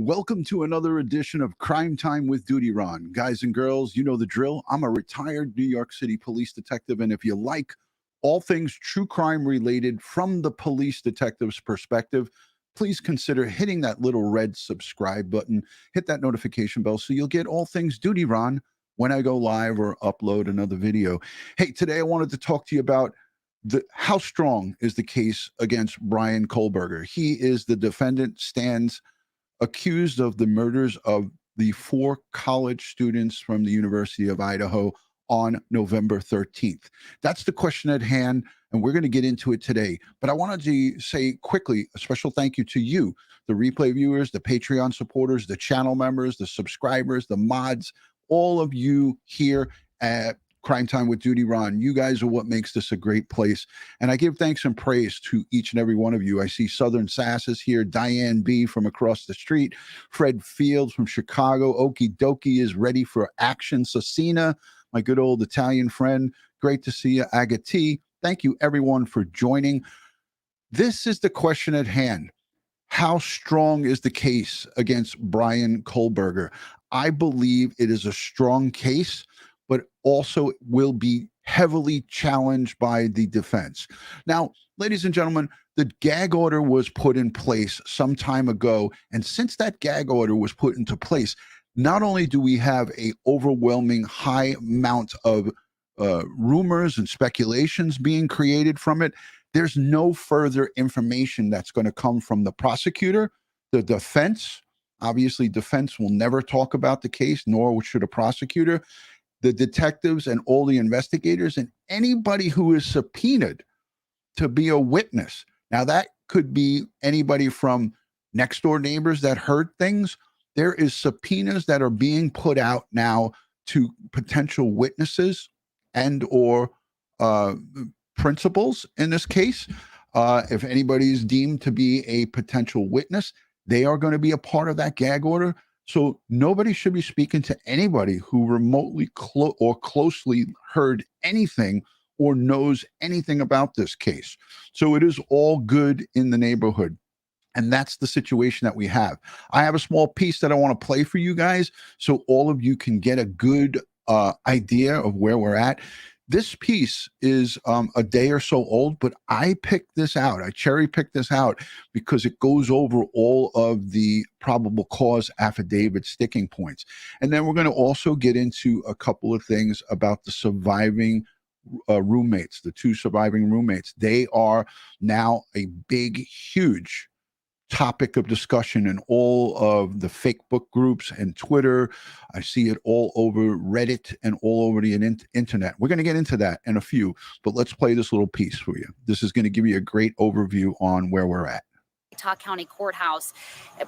Welcome to another edition of Crime Time with DutyRon. Guys and girls, you know the drill. I'm a retired New York City police detective, and if you like all things true crime related from the police detective's perspective, please consider hitting that little red subscribe button, hit that notification bell so you'll get all things DutyRon when I go live or upload another video. Hey, today I wanted to talk to you about how strong is the case against Bryan Kohberger. He is the defendant, stands accused of the murders of the 4 college students from the University of Idaho on November 13th. That's the question at hand, and we're going to get into it today. But I wanted to say quickly a special thank you to you, the replay viewers, the Patreon supporters, the channel members, the subscribers, the mods, all of you here at Crime Time with DutyRon. You guys are what makes this a great place. And I give thanks and praise to each and every one of you. I see Southern Sass is here, Diane B. from across the street, Fred Fields from Chicago, Okie Dokie is ready for action, Cecina, my good old Italian friend. Great to see you, Agati. Thank you everyone for joining. This is the question at hand. How strong is the case against Bryan Kohberger? I believe it is a strong case, but also will be heavily challenged by the defense. Now, ladies and gentlemen, the gag order was put in place some time ago. And since that gag order was put into place, not only do we have an overwhelming high amount of rumors and speculations being created from it, there's no further information that's going to come from the prosecutor, the defense. Obviously, defense will never talk about the case, nor should a prosecutor. The detectives and all the investigators and anybody who is subpoenaed to be a witness. Now, that could be anybody from next door neighbors that heard things. There is subpoenas that are being put out now to potential witnesses and or principals in this case. If anybody is deemed to be a potential witness, they are going to be a part of that gag order. So nobody should be speaking to anybody who remotely or closely heard anything or knows anything about this case. So it is all good in the neighborhood. And that's the situation that we have. I have a small piece that I want to play for you guys so all of you can get a good idea of where we're at. This piece is a day or so old, but I picked this out. I cherry picked this out because it goes over all of the probable cause affidavit sticking points. And then we're going to also get into a couple of things about the surviving roommates, the 2 surviving roommates. They are now a big, huge topic of discussion in all of the fake book groups and Twitter. I see it all over Reddit and all over the internet. We're going to get into that in a few, but let's play this little piece for you. This is going to give you a great overview on where we're at. Utah County Courthouse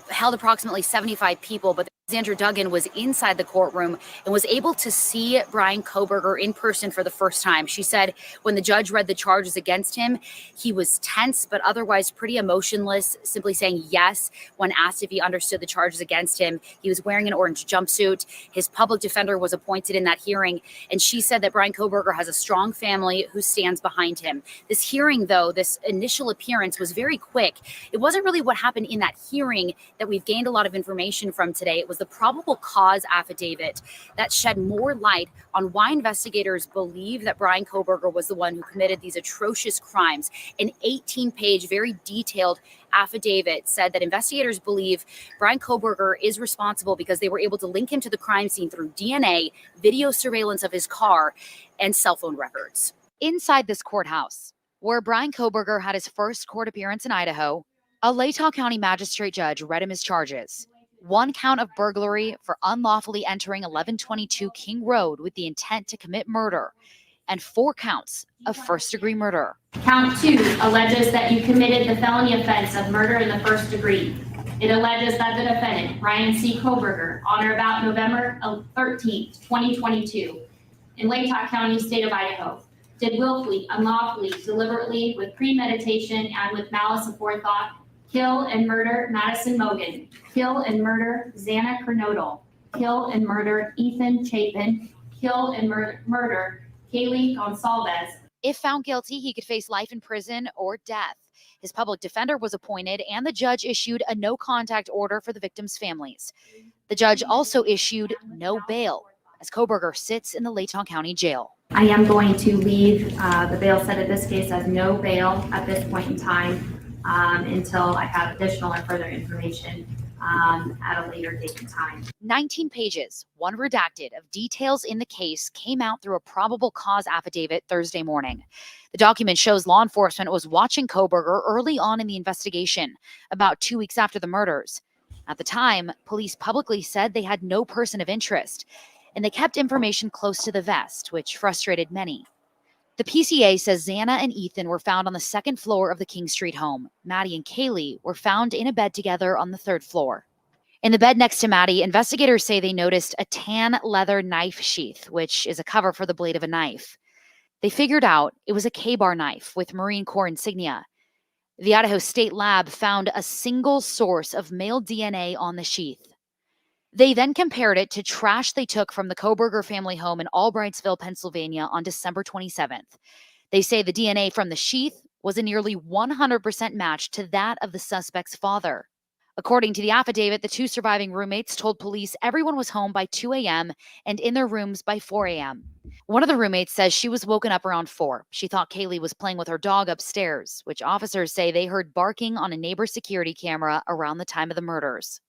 held approximately 75 people, but Andrew Duggan was inside the courtroom and was able to see Bryan Kohberger in person for the first time. She said when the judge read the charges against him, he was tense, but otherwise pretty emotionless, simply saying yes when asked if he understood the charges against him. He was wearing an orange jumpsuit. His public defender was appointed in that hearing, and she said that Bryan Kohberger has a strong family who stands behind him. This hearing, though, this initial appearance was very quick. It wasn't really what happened in that hearing that we've gained a lot of information from today. It was the probable cause affidavit that shed more light on why investigators believe that Bryan Kohberger was the one who committed these atrocious crimes. An 18-page, very detailed affidavit said that investigators believe Bryan Kohberger is responsible because they were able to link him to the crime scene through DNA, video surveillance of his car, and cell phone records. Inside this courthouse, where Bryan Kohberger had his first court appearance in Idaho, a Latah County magistrate judge read him his charges. 1 count of burglary for unlawfully entering 1122 King Road with the intent to commit murder, and 4 counts of first-degree murder. Count 2 alleges that you committed the felony offense of murder in the first degree. It alleges that the defendant, Bryan C. Kohberger, on or about November 13th, 2022, in Latah County, state of Idaho, did willfully, unlawfully, deliberately, with premeditation, and with malice aforethought, kill and murder Madison Mogan, kill and murder Xana Kernodle, kill and murder Ethan Chapin, kill and murder Kaylee Gonsalves, If found guilty, he could face life in prison or death. His public defender was appointed, and the judge issued a no-contact order for the victims' families. The judge also issued no bail as Kohberger sits in the Layton County Jail. I am going to leave the bail set at this case as no bail at this point in time until I have additional and further information at a later date and time. 19 pages, one redacted, of details in the case came out through a probable cause affidavit Thursday morning. The document shows law enforcement was watching Kohberger early on in the investigation, about 2 weeks after the murders. At the time, police publicly said they had no person of interest, and they kept information close to the vest, which frustrated many. The PCA says Xana and Ethan were found on the second floor of the King Street home. Maddie and Kaylee were found in a bed together on the third floor. In the bed next to Maddie, investigators say they noticed a tan leather knife sheath, which is a cover for the blade of a knife. They figured out it was a K-bar knife with Marine Corps insignia. The Idaho State Lab found a single source of male DNA on the sheath. They then compared it to trash they took from the Kohberger family home in Albrightsville, Pennsylvania on December 27th. They say the DNA from the sheath was a nearly 100% match to that of the suspect's father. According to the affidavit, the two surviving roommates told police everyone was home by 2 a.m. and in their rooms by 4 a.m. One of the roommates says she was woken up around 4. She thought Kaylee was playing with her dog upstairs, which officers say they heard barking on a neighbor's security camera around the time of the murders.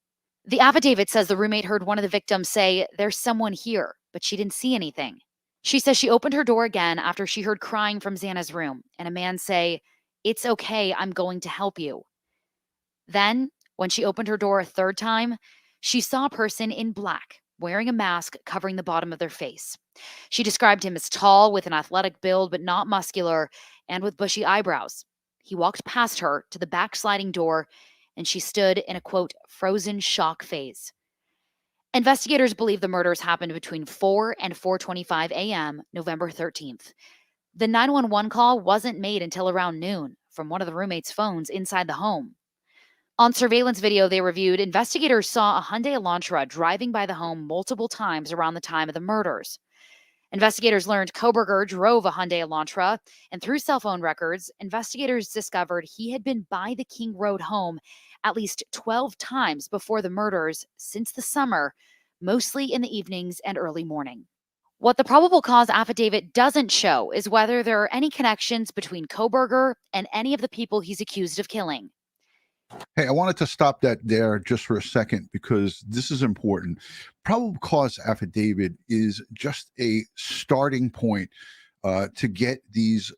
The affidavit says the roommate heard one of the victims say, "There's someone here," but she didn't see anything. She says she opened her door again after she heard crying from Xana's room and a man say, "It's okay, I'm going to help you." Then, when she opened her door a third time, she saw a person in black, wearing a mask covering the bottom of their face. She described him as tall, with an athletic build but not muscular, and with bushy eyebrows. He walked past her to the backsliding door, and she stood in a, quote, frozen shock phase. Investigators believe the murders happened between 4 and 4:25 a.m., November 13th. The 911 call wasn't made until around noon from one of the roommates' phones inside the home. On surveillance video they reviewed, investigators saw a Hyundai Elantra driving by the home multiple times around the time of the murders. Investigators learned Kohberger drove a Hyundai Elantra, and through cell phone records, investigators discovered he had been by the King Road home at least 12 times before the murders since the summer, mostly in the evenings and early morning. What the probable cause affidavit doesn't show is whether there are any connections between Kohberger and any of the people he's accused of killing. Hey, I wanted to stop that there just for a second because this is important. Probable cause affidavit is just a starting point to get these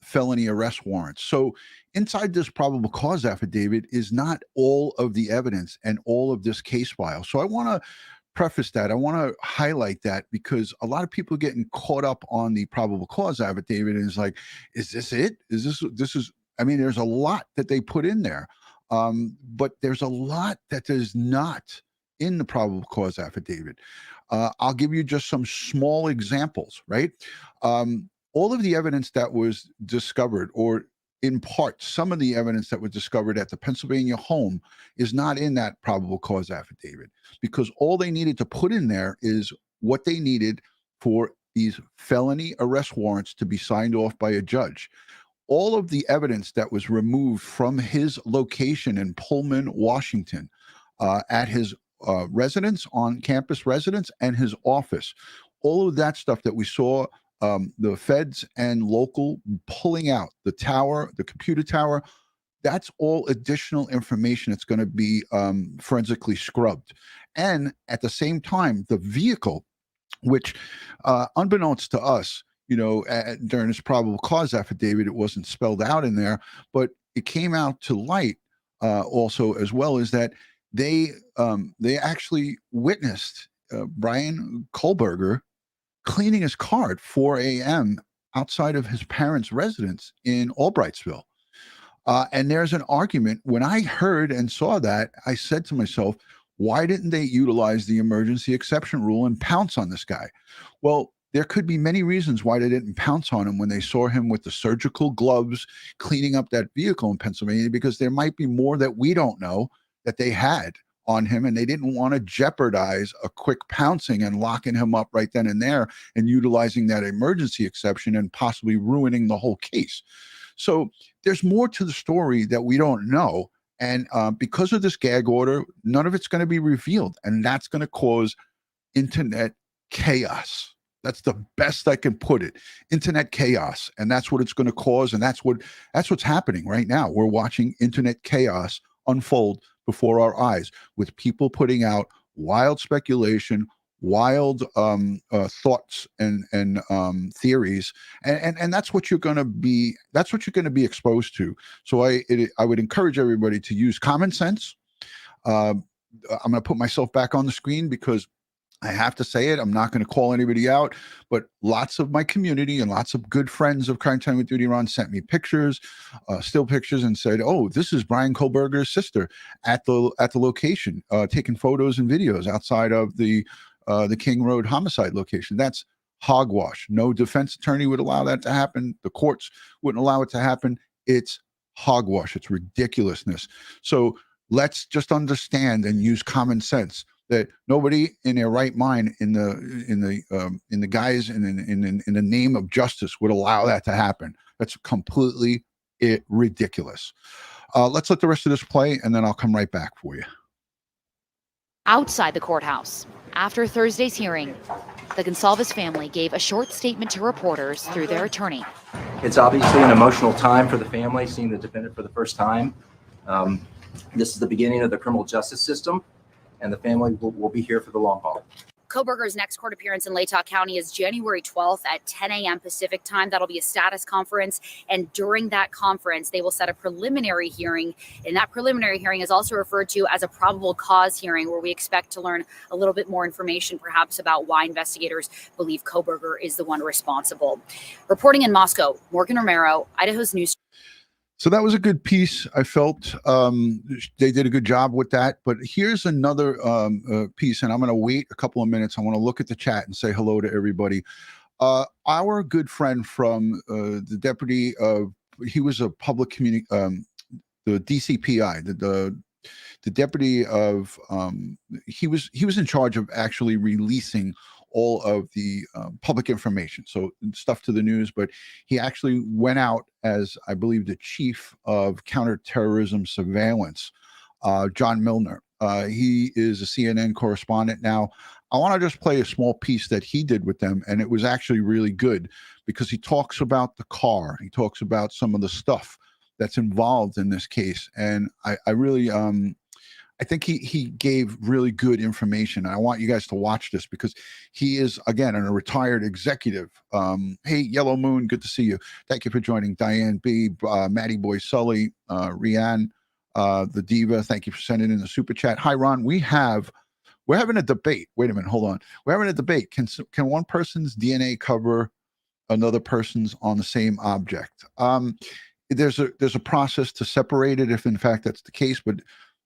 felony arrest warrants. So inside this probable cause affidavit is not all of the evidence and all of this case file. So I want to preface that. I want to highlight that because a lot of people are getting caught up on the probable cause affidavit and it's like, is this it? I mean, there's a lot that they put in there, but there's a lot that is not in the probable cause affidavit. I'll give you just some small examples, right? All of the evidence that was discovered, or in part, some of the evidence that was discovered at the Pennsylvania home is not in that probable cause affidavit because all they needed to put in there is what they needed for these felony arrest warrants to be signed off by a judge. All of the evidence that was removed from his location in Pullman, Washington, at his residence, on campus residence, and his office, all of that stuff that we saw the feds and local pulling out, the tower, the computer tower, that's all additional information that's going to be forensically scrubbed. And at the same time, the vehicle, which unbeknownst to us, during this probable cause affidavit, it wasn't spelled out in there, but it came out to light also as well as that they actually witnessed Bryan Kohberger cleaning his car at 4 a.m. outside of his parents' residence in Albrightsville. And there's an argument. When I heard and saw that, I said to myself, why didn't they utilize the emergency exception rule and pounce on this guy? Well, there could be many reasons why they didn't pounce on him when they saw him with the surgical gloves cleaning up that vehicle in Pennsylvania, because there might be more that we don't know that they had on him, and they didn't want to jeopardize a quick pouncing and locking him up right then and there and utilizing that emergency exception and possibly ruining the whole case. So there's more to the story that we don't know. And because of this gag order, none of it's going to be revealed. And that's going to cause internet chaos. That's the best I can put it. Internet chaos. And that's what it's going to cause. And that's what's happening right now. We're watching internet chaos unfold before our eyes, with people putting out wild speculation, wild thoughts and theories, and that's what you're going to be. That's what you're going to be exposed to. So I would encourage everybody to use common sense. I'm going to put myself back on the screen because I have to say it. I'm not going to call anybody out, but lots of my community and lots of good friends of Crime Time with DutyRon sent me pictures, still pictures, and said, "Oh, this is Bryan Kohberger's sister at the location, taking photos and videos outside of the King Road homicide location." That's hogwash. No defense attorney would allow that to happen. The courts wouldn't allow it to happen. It's hogwash. It's ridiculousness. So let's just understand and use common sense that nobody in their right mind in the guise in the name of justice would allow that to happen. That's completely ridiculous. Let's let the rest of this play, and then I'll come right back for you. Outside the courthouse, after Thursday's hearing, the Gonsalves family gave a short statement to reporters through their attorney. It's obviously an emotional time for the family, seeing the defendant for the first time. This is the beginning of the criminal justice system, and the family will be here for the long haul. Kohberger's next court appearance in Latah County is January 12th at 10 a.m. Pacific time. That'll be a status conference. And during that conference, they will set a preliminary hearing. And that preliminary hearing is also referred to as a probable cause hearing, where we expect to learn a little bit more information, perhaps about why investigators believe Kohberger is the one responsible. Reporting in Moscow, Morgan Romero, Idaho's News. So that was a good piece. I felt they did a good job with that. But here's another piece, and I'm going to wait a couple of minutes. I want to look at the chat and say hello to everybody. Our good friend from the deputy of, he was a public community, the DCPI, the deputy of, he was in charge of actually releasing all of the public information, so stuff to the news, but he actually went out as, I believe, the chief of counterterrorism surveillance, John Milner. He is a CNN correspondent now. I want to just play a small piece that he did with them, and it was actually really good because he talks about the car. He talks about some of the stuff that's involved in this case, and I really I think he gave really good information. And I want you guys to watch this because he is, again, a retired executive. Hey, Yellow Moon, good to see you. Thank you for joining. Diane B, Maddie Boy Sully, Rianne, the Diva, thank you for sending in the super chat. Hi, Ron. We're having a debate. Wait a minute, hold on. We're having a debate. Can one person's DNA cover another person's on the same object? There's a process to separate it if in fact that's the case, but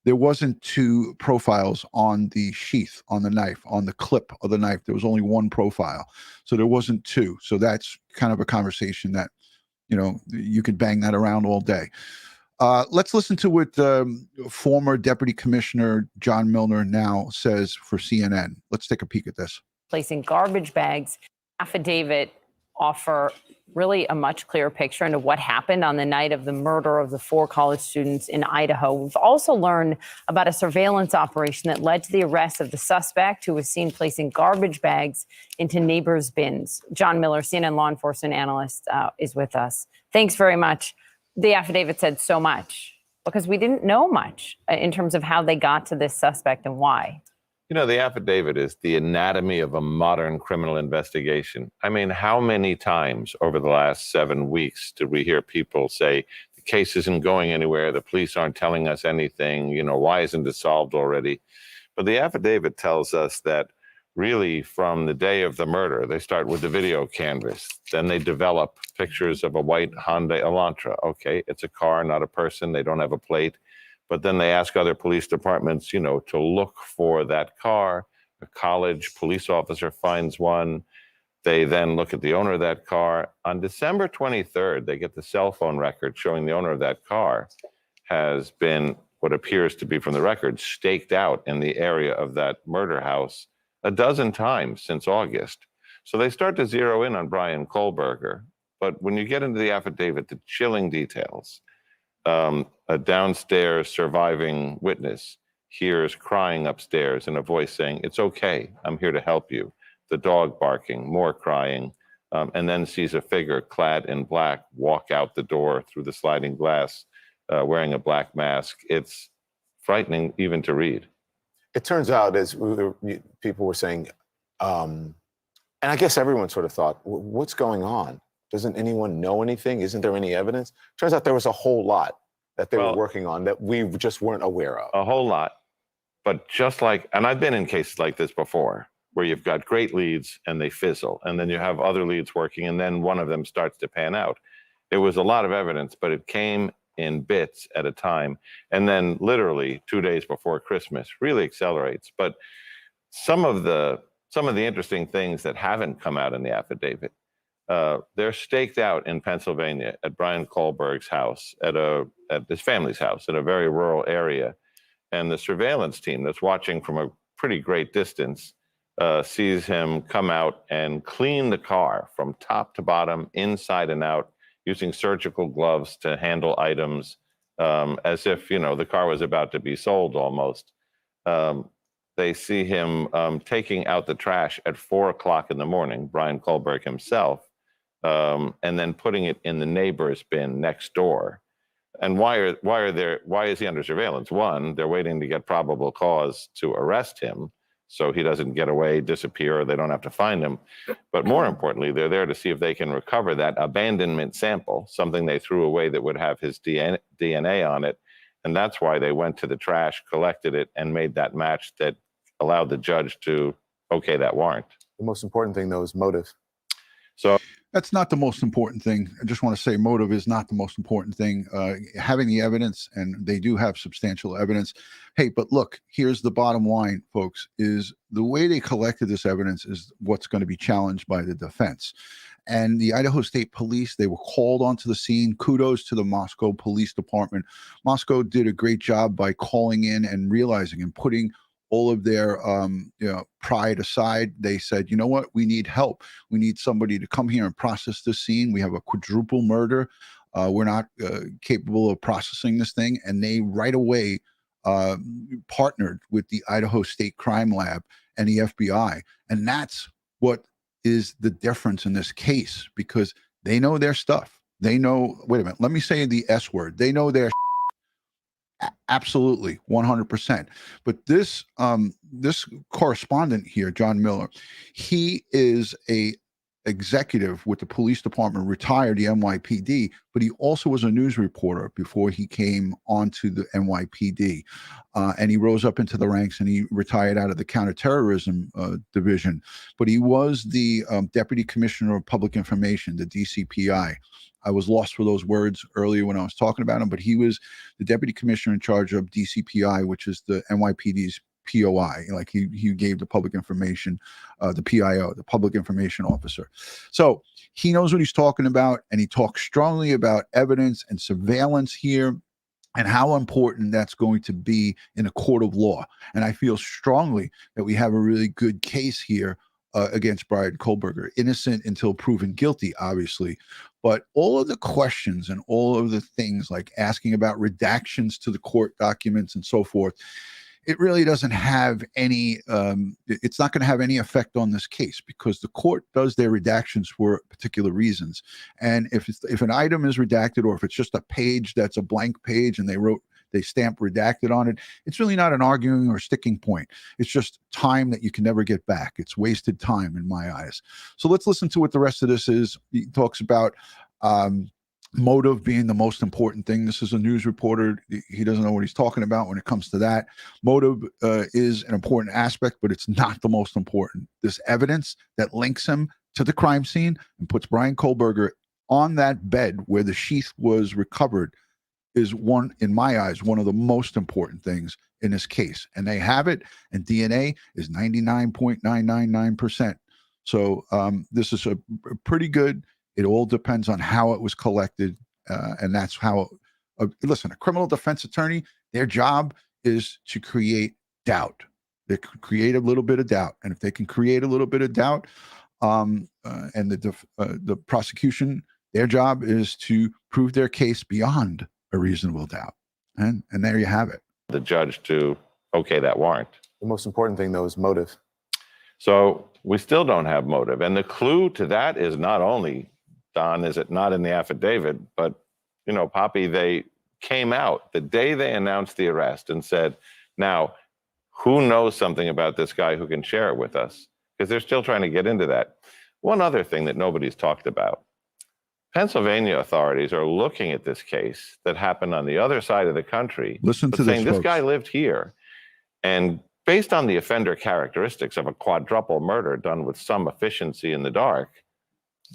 there wasn't two profiles on the sheath, on the knife, on the clip of the knife. There was only one profile. So there wasn't two. So that's kind of a conversation that, you could bang that around all day. Let's listen to what former Deputy Commissioner John Milner now says for CNN. Let's take a peek at this. Placing garbage bags, affidavit offer really a much clearer picture into what happened on the night of the murder of the 4 college students in Idaho. We've also learned about a surveillance operation that led to the arrest of the suspect who was seen placing garbage bags into neighbors' bins. John Miller, CNN law enforcement analyst, is with us. Thanks very much. The affidavit said so much because we didn't know much in terms of how they got to this suspect and why. The affidavit is the anatomy of a modern criminal investigation. I mean, how many times over the last 7 weeks did we hear people say, the case isn't going anywhere, the police aren't telling us anything, why isn't it solved already? But the affidavit tells us that really from the day of the murder, they start with the video canvas, then they develop pictures of a white Hyundai Elantra. Okay, it's a car, not a person, they don't have a plate. But then they ask other police departments, to look for that car. A college police officer finds one. They then look at the owner of that car. On December 23rd, they get the cell phone record showing the owner of that car has been what appears to be from the record, staked out in the area of that murder house a dozen times since August. So they start to zero in on Bryan Kohberger. But when you get into the affidavit, the chilling details, a downstairs surviving witness hears crying upstairs and a voice saying, "It's okay, I'm here to help you." The dog barking, more crying, and then sees a figure clad in black walk out the door through the sliding glass, wearing a black mask. It's frightening even to read. It turns out, as people were saying, and I guess everyone sort of thought, what's going on? Doesn't anyone know anything? Isn't there any evidence? Turns out there was a whole lot that they were working on that we just weren't aware of. A whole lot. But just like, and I've been in cases like this before, where you've got great leads and they fizzle, and then you have other leads working, and then one of them starts to pan out. There was a lot of evidence, but it came in bits at a time. And then literally 2 days before Christmas really accelerates. But some of the interesting things that haven't come out in the affidavit, they're staked out in Pennsylvania at Bryan Kohberger's house, at his family's house in a very rural area. And the surveillance team that's watching from a pretty great distance sees him come out and clean the car from top to bottom, inside and out, using surgical gloves to handle items as if, the car was about to be sold almost. They see him taking out the trash at 4 o'clock in the morning, Bryan Kohberger himself, and then putting it in the neighbor's bin next door. And why is he under surveillance? One, they're waiting to get probable cause to arrest him so he doesn't get away, disappear, or they don't have to find him. But more importantly, they're there to see if they can recover that abandonment sample, something they threw away that would have his DNA on it. And that's why they went to the trash, collected it, and made that match that allowed the judge to okay that warrant. The most important thing, though, is motive. So that's not the most important thing. I just want to say motive is not the most important thing. Having the evidence, and they do have substantial evidence. Hey, but look, here's the bottom line, folks, is the way they collected this evidence is what's going to be challenged by the defense. And the Idaho State Police, they were called onto the scene. Kudos to the Moscow Police Department. Moscow did a great job by calling in and realizing and putting all of their pride aside. They said, you know what, we need help. We need somebody to come here and process this scene. We have a quadruple murder. We're not capable of processing this thing. And they right away partnered with the Idaho State Crime Lab and the FBI. And that's what is the difference in this case, because they know their stuff. They know, wait a minute, let me say the S word. They know their absolutely 100%. But this correspondent here, John Miller, he is a executive with the police department, retired the NYPD, but he also was a news reporter before he came onto the NYPD. And he rose up into the ranks and he retired out of the counterterrorism division. But he was the Deputy Commissioner of Public Information, the DCPI. I was lost for those words earlier when I was talking about him, but he was the Deputy Commissioner in charge of DCPI, which is the NYPD's POI. Like he gave the public information, the PIO, the Public Information Officer. So he knows what he's talking about, and he talks strongly about evidence and surveillance here and how important that's going to be in a court of law. And I feel strongly that we have a really good case here against Bryan Kohberger, innocent until proven guilty, obviously. But all of the questions and all of the things like asking about redactions to the court documents and so forth, it really doesn't have any, it's not going to have any effect on this case, because the court does their redactions for particular reasons. And if an item is redacted, or if it's just a page that's a blank page and they stamp redacted on it, it's really not an arguing or sticking point. It's just time that you can never get back. It's wasted time in my eyes. So let's listen to what the rest of this is. He talks about motive being the most important thing. This is a news reporter. He doesn't know what he's talking about when it comes to that. Motive is an important aspect, but it's not the most important. This evidence that links him to the crime scene and puts Bryan Kohberger on that bed where the sheath was recovered is in my eyes, one of the most important things in this case. And they have it, and DNA is 99.999%. So this is a pretty good. It all depends on how it was collected. And that's how, listen, a criminal defense attorney Their job is to create doubt. They create a little bit of doubt. And if they can create a little bit of doubt, and the prosecution, their job is to prove their case beyond a reasonable doubt. And there you have it. The judge to okay that warrant. The most important thing, though, is motive. So we still don't have motive. And the clue to that is not only, Don, is it not in the affidavit, but, you know, Poppy, they came out the day they announced the arrest and said, now, who knows something about this guy who can share it with us? Because they're still trying to get into that. One other thing that nobody's talked about. Pennsylvania authorities are looking at this case that happened on the other side of the country. Listen but to this, saying this folks. guy lived here. And based on the offender characteristics of a quadruple murder done with some efficiency in the dark,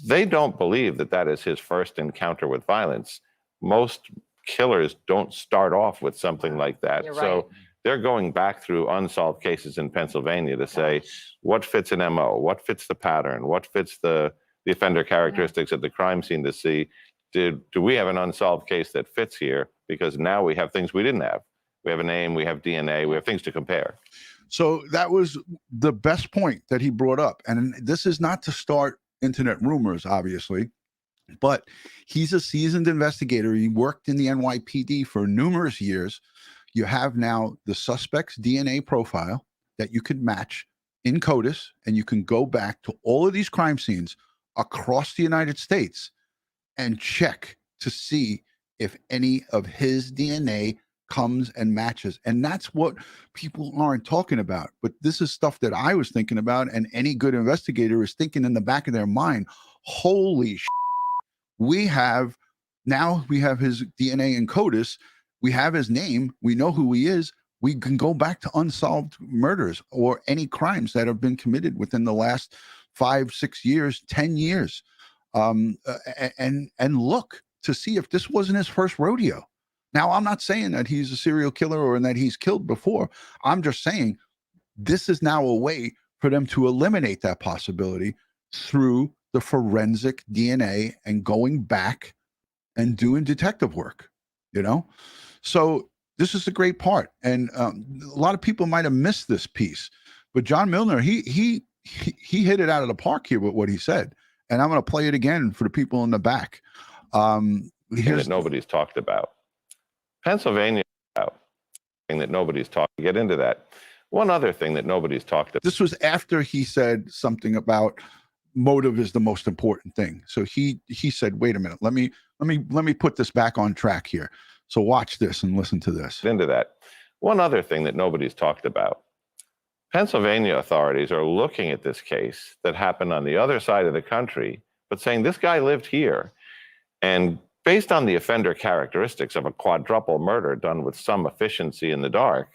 they don't believe that that is his first encounter with violence. Most killers don't start off with something like that. You're So right. they're going back through unsolved cases in Pennsylvania to say, what fits an MO? What fits the pattern? What fits the offender characteristics at the crime scene to see, do we have an unsolved case that fits here? Because now we have things we didn't have. We have a name, we have DNA, we have things to compare. So that was the best point that he brought up. And this is not to start internet rumors, obviously, but he's a seasoned investigator. He worked in the NYPD for numerous years. You have now the suspect's DNA profile that you could match in CODIS, and you can go back to all of these crime scenes across the United States and check to see if any of his DNA comes and matches. And that's what people aren't talking about. But this is stuff that I was thinking about, and any good investigator is thinking in the back of their mind, holy we have his DNA in CODIS. We have his name. We know who he is. We can go back to unsolved murders or any crimes that have been committed within the last 5, 6 years, 10 years, and look to see if this wasn't his first rodeo. Now, I'm not saying that he's a serial killer or that he's killed before. I'm just saying this is now a way for them to eliminate that possibility through the forensic DNA and going back and doing detective work, you know? So this is a great part. And a lot of people might have missed this piece, but John Milner, he hit it out of the park here with what he said. And I'm going to play it again for the people in the back. That nobody's talked about. Pennsylvania, thing that nobody's talked. Get into that. One other thing that nobody's talked about. This was after he said something about motive is the most important thing. So he said, wait a minute, let me put this back on track here. So watch this and listen to this. Into that. One other thing that nobody's talked about. Pennsylvania authorities are looking at this case that happened on the other side of the country, but saying this guy lived here. And based on the offender characteristics of a quadruple murder done with some efficiency in the dark,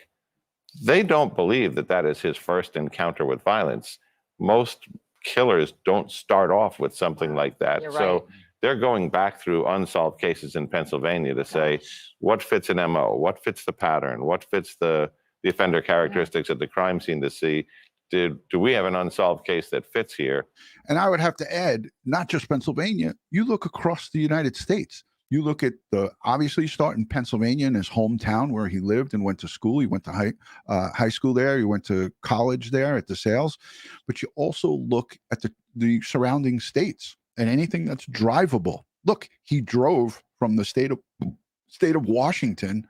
they don't believe that that is his first encounter with violence. Most killers don't start off with something like that. You're So right. they're going back through unsolved cases in Pennsylvania to say, what fits an MO? What fits the pattern? What fits the offender characteristics at the crime scene to see, do we have an unsolved case that fits here? And I would have to add, not just Pennsylvania, you look across the United States. You look at obviously start in Pennsylvania, in his hometown where he lived and went to school. He went to high school there. He went to college there at DeSales. But you also look at the surrounding states and anything that's drivable. Look, he drove from the state of Washington,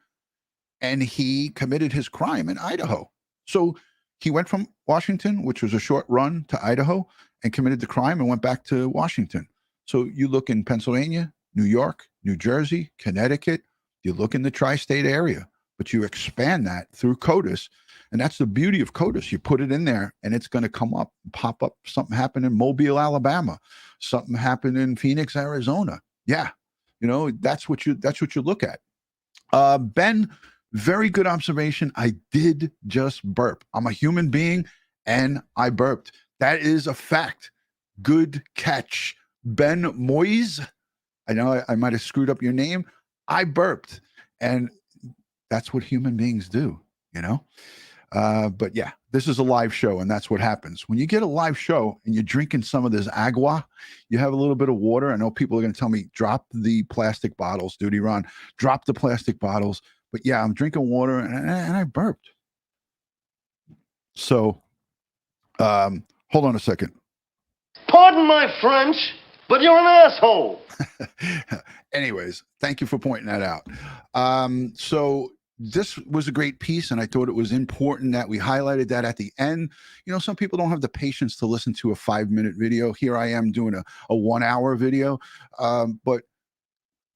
and he committed his crime in Idaho. So he went from Washington, which was a short run, to Idaho, and committed the crime and went back to Washington. So you look in Pennsylvania, New York, New Jersey, Connecticut, you look in the tri-state area, but you expand that through CODIS. And that's the beauty of CODIS. You put it in there and it's going to come up, pop up. Something happened in Mobile, Alabama. Something happened in Phoenix, Arizona. Yeah. You know, that's what you look at. Ben, very good observation. I did just burp. I'm a human being and I burped. That is a fact. Good catch. Ben Moyes. I know I might have screwed up your name. I burped. And that's what human beings do, you know? But yeah, this is a live show, and that's what happens. When you get a live show and you're drinking some of this agua, you have a little bit of water. I know people are going to tell me, drop the plastic bottles, DutyRon, drop the plastic bottles. But yeah, I'm drinking water and I burped. So, hold on a second. Pardon my French, but you're an asshole. Anyways, thank you for pointing that out. So this was a great piece, and I thought it was important that we highlighted that at the end. You know, some people don't have the patience to listen to a 5-minute video. Here I am doing a 1-hour video, but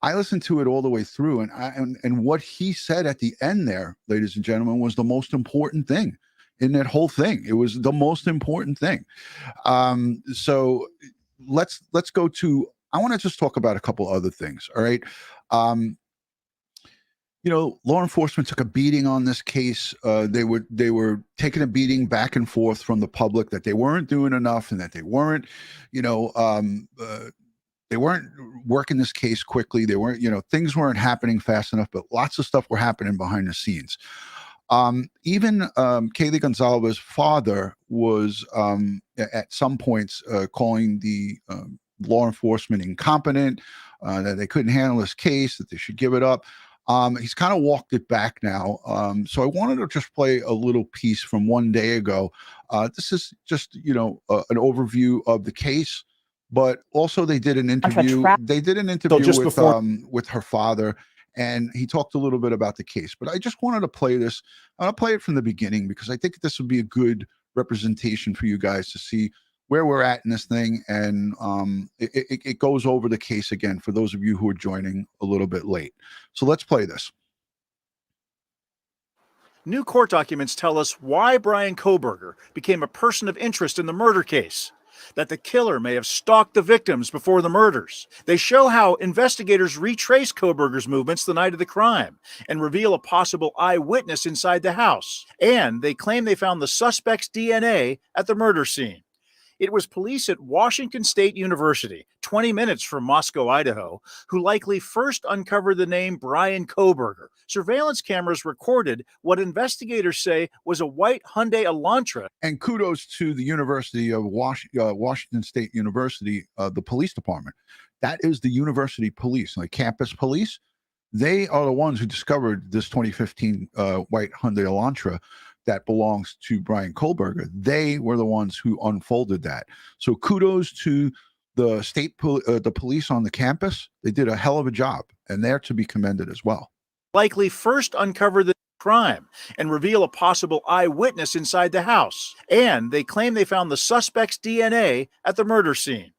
I listened to it all the way through, and what he said at the end there, ladies and gentlemen, was the most important thing in that whole thing. It was the most important thing. So let's go to. I want to just talk about a couple other things. All right. You know, law enforcement took a beating on this case. They were taking a beating back and forth from the public that they weren't doing enough and that they weren't, they weren't working this case quickly. They weren't, things weren't happening fast enough, but lots of stuff were happening behind the scenes. Even Kaylee Gonzalez's father was at some points calling the law enforcement incompetent, that they couldn't handle this case, that they should give it up. He's kind of walked it back now. So I wanted to just play a little piece from one day ago. This is just, an overview of the case, but also they did an interview. They did an interview with her father, and he talked a little bit about the case. But I just wanted to play this. I'll play it from the beginning because I think this would be a good representation for you guys to see where we're at in this thing. And it goes over the case again for those of you who are joining a little bit late. So let's play this. New court documents tell us why Bryan Kohberger became a person of interest in the murder case. That the killer may have stalked the victims before the murders. They show how investigators retrace Kohberger's movements the night of the crime and reveal a possible eyewitness inside the house. And they claim they found the suspect's DNA at the murder scene. It was police at Washington State University, 20 minutes from Moscow, Idaho, who likely first uncovered the name Bryan Kohberger. Surveillance cameras recorded what investigators say was a white Hyundai Elantra. And kudos to the University of Washington State University, the police department. That is the university police, like campus police. They are the ones who discovered this 2015 white Hyundai Elantra that belongs to Bryan Kohberger. They were the ones who unfolded that. So kudos to the the police on the campus. They did a hell of a job, and they're to be commended as well. Likely first uncover the crime and reveal a possible eyewitness inside the house. And they claim they found the suspect's DNA at the murder scene.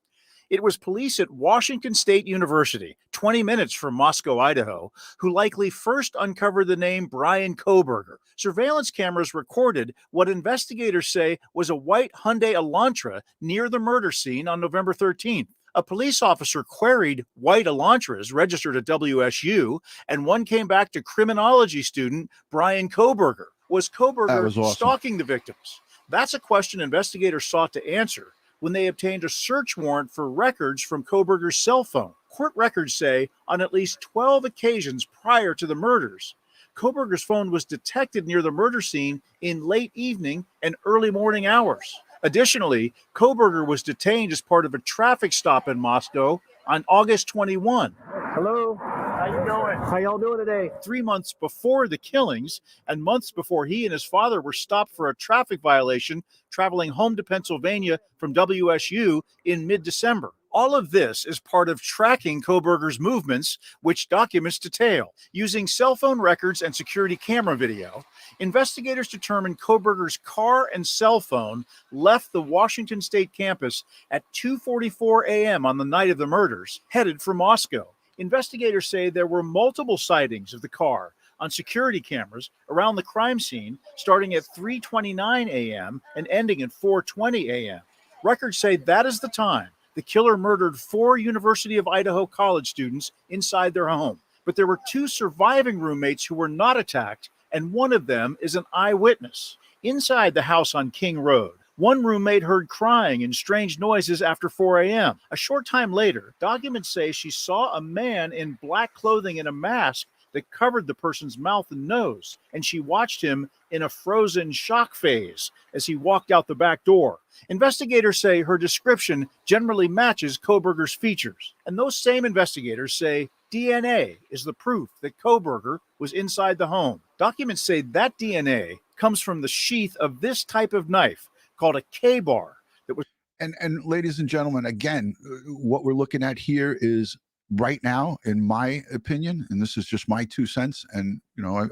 It was police at Washington State University, 20 minutes from Moscow, Idaho, who likely first uncovered the name Bryan Kohberger. Surveillance cameras recorded what investigators say was a white Hyundai Elantra near the murder scene on November 13th. A police officer queried white Elantras registered at WSU, and one came back to criminology student Bryan Kohberger. Was Kohberger stalking the victims? That's a question investigators sought to answer when they obtained a search warrant for records from Kohberger's cell phone. Court records say on at least 12 occasions prior to the murders, Kohberger's phone was detected near the murder scene in late evening and early morning hours. Additionally, Kohberger was detained as part of a traffic stop in Moscow on August 21. Hello, how you doing? How y'all doing today? 3 months before the killings and months before he and his father were stopped for a traffic violation traveling home to Pennsylvania from WSU in mid-December. All of this is part of tracking Kohberger's movements, which documents detail. Using cell phone records and security camera video, investigators determined Kohberger's car and cell phone left the Washington State campus at 2:44 a.m. on the night of the murders, headed for Moscow. Investigators say there were multiple sightings of the car on security cameras around the crime scene, starting at 3:29 a.m. and ending at 4:20 a.m. Records say that is the time the killer murdered 4 University of Idaho college students inside their home. But there were 2 surviving roommates who were not attacked, and one of them is an eyewitness. Inside the house on King Road, one roommate heard crying and strange noises after 4 a.m. A short time later, documents say she saw a man in black clothing and a mask that covered the person's mouth and nose, and she watched him in a frozen shock phase as he walked out the back door. Investigators say her description generally matches Kohberger's features, and those same investigators say DNA is the proof that Kohberger was inside the home. Documents say that DNA comes from the sheath of this type of knife called a K-bar that was. And ladies and gentlemen, again, what we're looking at here is right now, in my opinion, and this is just my 2 cents, and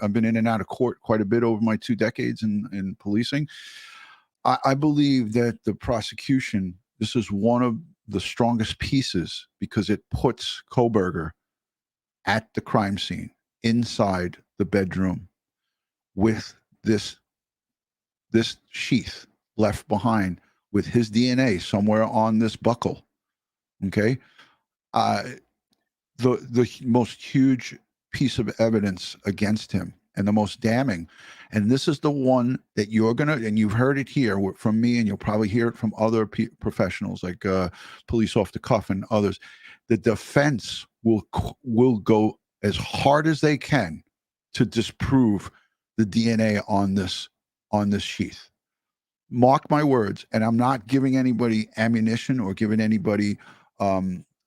I've been in and out of court quite a bit over my 2 decades in policing. I believe that the prosecution, this is one of the strongest pieces because it puts Kohberger at the crime scene inside the bedroom with this sheath left behind with his DNA somewhere on this buckle. Okay. The most huge piece of evidence against him and the most damning, and this is the one that you're going to, and you've heard it here from me, and you'll probably hear it from other professionals like police off the cuff and others. The defense will go as hard as they can to disprove the DNA on this sheath. Mark my words, and I'm not giving anybody ammunition or giving anybody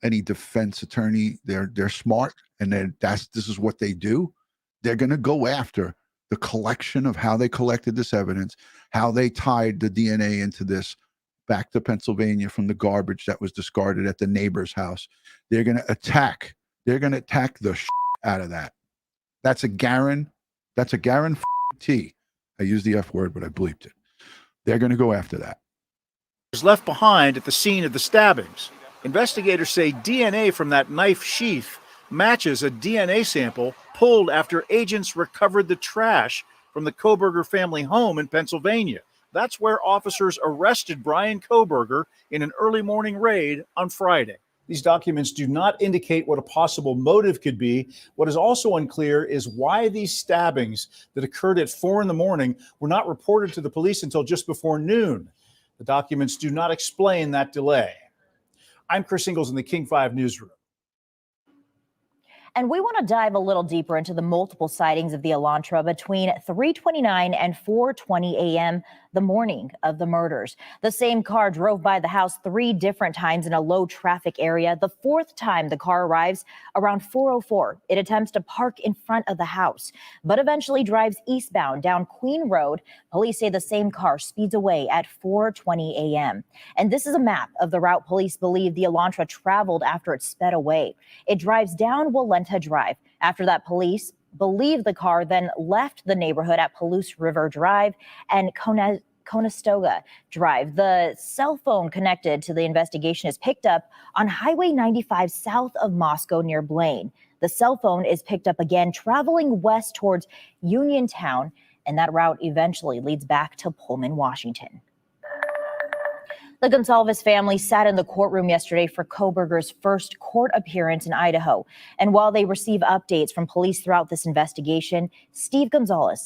any defense attorney. They're smart, and this is what they do. They're going to go after the collection of how they collected this evidence, how they tied the DNA into this back to Pennsylvania from the garbage that was discarded at the neighbor's house. They're going to attack the out of that. That's a guarantee. I used the F word, but I bleeped it. They're going to go after that. Was left behind at the scene of the stabbings. Investigators say DNA from that knife sheath matches a DNA sample pulled after agents recovered the trash from the Kohberger family home in Pennsylvania. That's where officers arrested Bryan Kohberger in an early morning raid on Friday. These documents do not indicate what a possible motive could be. What is also unclear is why these stabbings that occurred at 4 a.m. were not reported to the police until just before noon. The documents do not explain that delay. I'm Chris Ingalls in the King 5 newsroom. And we want to dive a little deeper into the multiple sightings of the Elantra between 3:29 and 4:20 a.m. the morning of the murders. The same car drove by the house 3 different times in a low traffic area. The 4th time the car arrives around 4:04. It attempts to park in front of the house, but eventually drives eastbound down Queen Road. Police say the same car speeds away at 4:20 a.m. And this is a map of the route police believe the Elantra traveled after it sped away. It drives down Walenta Drive. After that, police believe the car then left the neighborhood at Palouse River Drive and Conestoga Drive. The cell phone connected to the investigation is picked up on Highway 95 south of Moscow near Blaine. The cell phone is picked up again traveling west towards Uniontown, and that route eventually leads back to Pullman, Washington. The Gonsalves family sat in the courtroom yesterday for Kohberger's first court appearance in Idaho. And while they receive updates from police throughout this investigation, Steve Gonsalves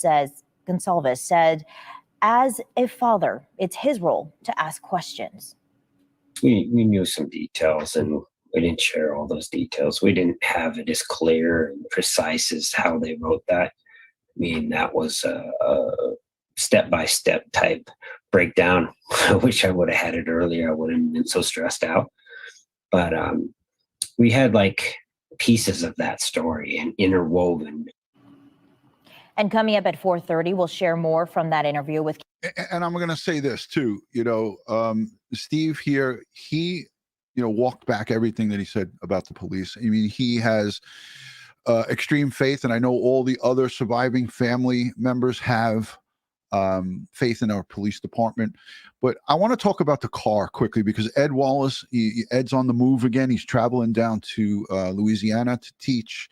said, as a father, it's his role to ask questions. We knew some details, and we didn't share all those details. We didn't have it as clear and precise as how they wrote that. I mean, that was a step-by-step type breakdown. I wish I would have had it earlier. I wouldn't have been so stressed out. But we had like pieces of that story and interwoven. And coming up at 4:30, we'll share more from that interview with. And I'm going to say this too. Steve here, he, walked back everything that he said about the police. I mean, he has extreme faith, and I know all the other surviving family members have faith in our police department. But I want to talk about the car quickly because Ed Wallace, Ed's on the move again. He's traveling down to Louisiana to teach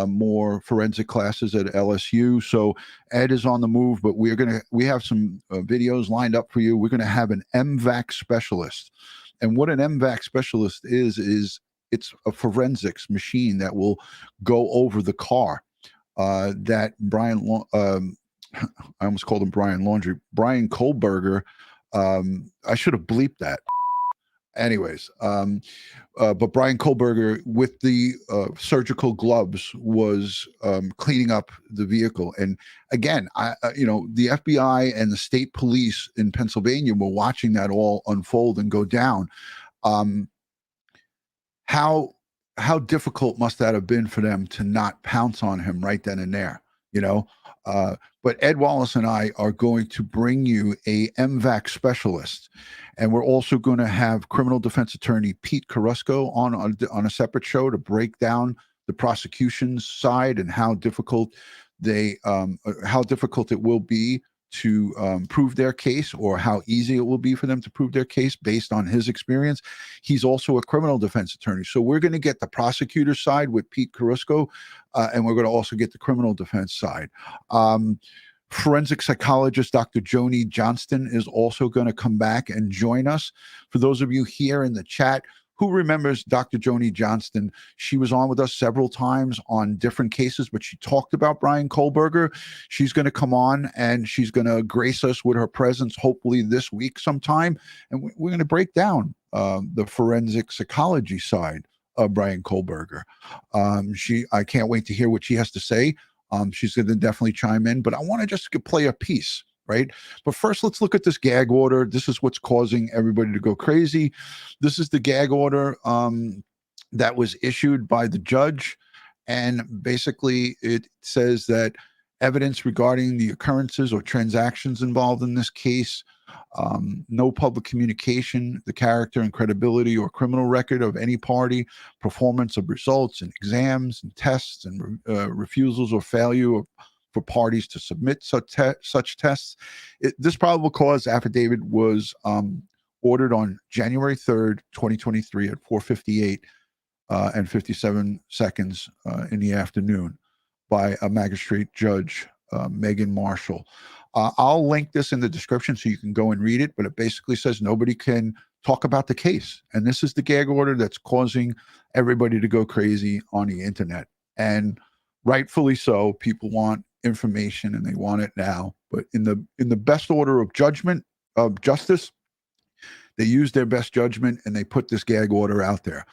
more forensic classes at LSU. So Ed is on the move, but we have some videos lined up for you. We're going to have an MVAC specialist. And what an MVAC specialist is it's a forensics machine that will go over the car that I almost called him Brian Laundrie. Bryan Kohberger. I should have bleeped that. Anyways, but Bryan Kohberger with the surgical gloves was cleaning up the vehicle. And again, the FBI and the state police in Pennsylvania were watching that all unfold and go down. How how difficult must that have been for them to not pounce on him right then and there, you know? But Ed Wallace and I are going to bring you a MVAC specialist, and we're also going to have criminal defense attorney Pete Carusco on a separate show to break down the prosecution's side and how difficult it will be to prove their case, or how easy it will be for them to prove their case based on his experience. He's also a criminal defense attorney. So we're going to get the prosecutor's side with Pete Carusco, and we're going to also get the criminal defense side. Forensic psychologist Dr. Joni Johnston is also going to come back and join us. For those of you here in the chat, who remembers Dr. Joni Johnston? She was on with us several times on different cases, but she talked about Bryan Kohberger. She's going to come on and she's going to grace us with her presence, hopefully this week sometime. And we're going to break down the forensic psychology side of Bryan Kohberger. I can't wait to hear what she has to say. She's going to definitely chime in, but I want to just play a piece. Right. But first, let's look at this gag order. This is what's causing everybody to go crazy. This is the gag order that was issued by the judge. And basically, it says that evidence regarding the occurrences or transactions involved in this case, no public communication, the character and credibility or criminal record of any party, performance of results and exams and tests, and refusals or failure for parties to submit such tests. This probable cause affidavit was ordered on January 3rd, 2023 at 4:58 and 57 seconds in the afternoon by a magistrate judge, Megan Marshall. I'll link this in the description so you can go and read it, but it basically says nobody can talk about the case. And this is the gag order that's causing everybody to go crazy on the internet. And rightfully so, people want information and they want it now. But in the best order of justice, they use their best judgment and they put this gag order out there.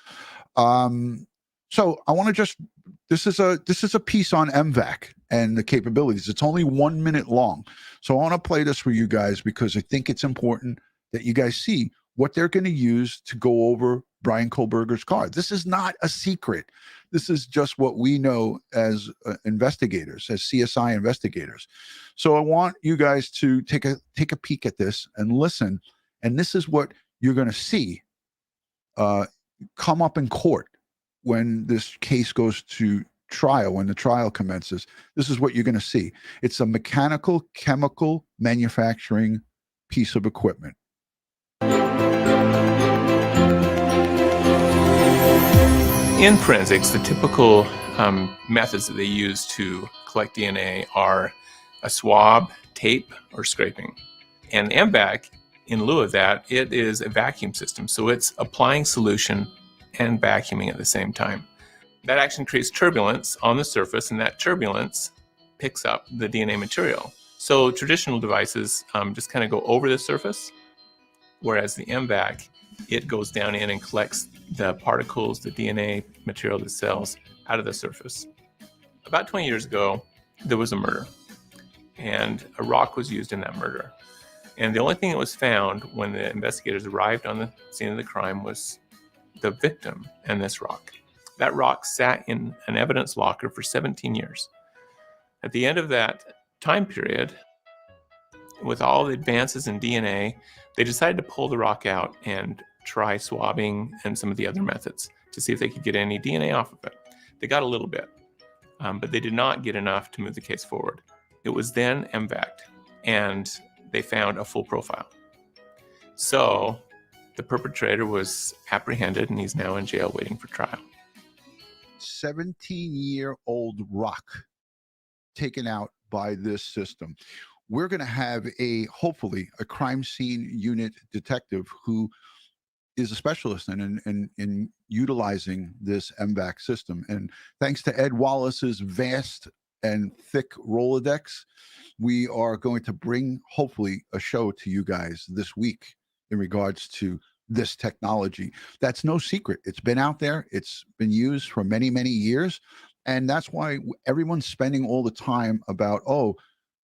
So I want to this is a piece on MVAC and the capabilities. It's only 1 minute long. So I want to play this for you guys because I think it's important that you guys see what they're going to use to go over Bryan Kohberger's car. This is not a secret. This is just what we know as investigators, as CSI investigators. So I want you guys to take a peek at this and listen. And this is what you're going to see come up in court when this case goes to trial, when the trial commences. This is what you're going to see. It's a mechanical chemical manufacturing piece of equipment. In forensics, the typical methods that they use to collect DNA are a swab, tape, or scraping. And MVAC, in lieu of that, it is a vacuum system. So it's applying solution and vacuuming at the same time. That action creates turbulence on the surface, and that turbulence picks up the DNA material. So traditional devices just kind of go over the surface, whereas the MVAC, it goes down in and collects the particles, the DNA material, the cells out of the surface. About 20 years ago, there was a murder, and a rock was used in that murder. And the only thing that was found when the investigators arrived on the scene of the crime was the victim and this rock. That rock sat in an evidence locker for 17 years. At the end of that time period, with all the advances in DNA, they decided to pull the rock out and try swabbing and some of the other methods to see if they could get any DNA off of it. They got a little bit, but they did not get enough to move the case forward. It was then MVAC'd, and they found a full profile. So the perpetrator was apprehended, and he's now in jail waiting for trial. 17-year-old rock taken out by this system. We're going to have hopefully a crime scene unit detective who is a specialist in utilizing this MVAC system. And thanks to Ed Wallace's vast and thick Rolodex, we are going to bring hopefully a show to you guys this week in regards to this technology. That's no secret. It's been out there. It's been used for many, many years. And that's why everyone's spending all the time about,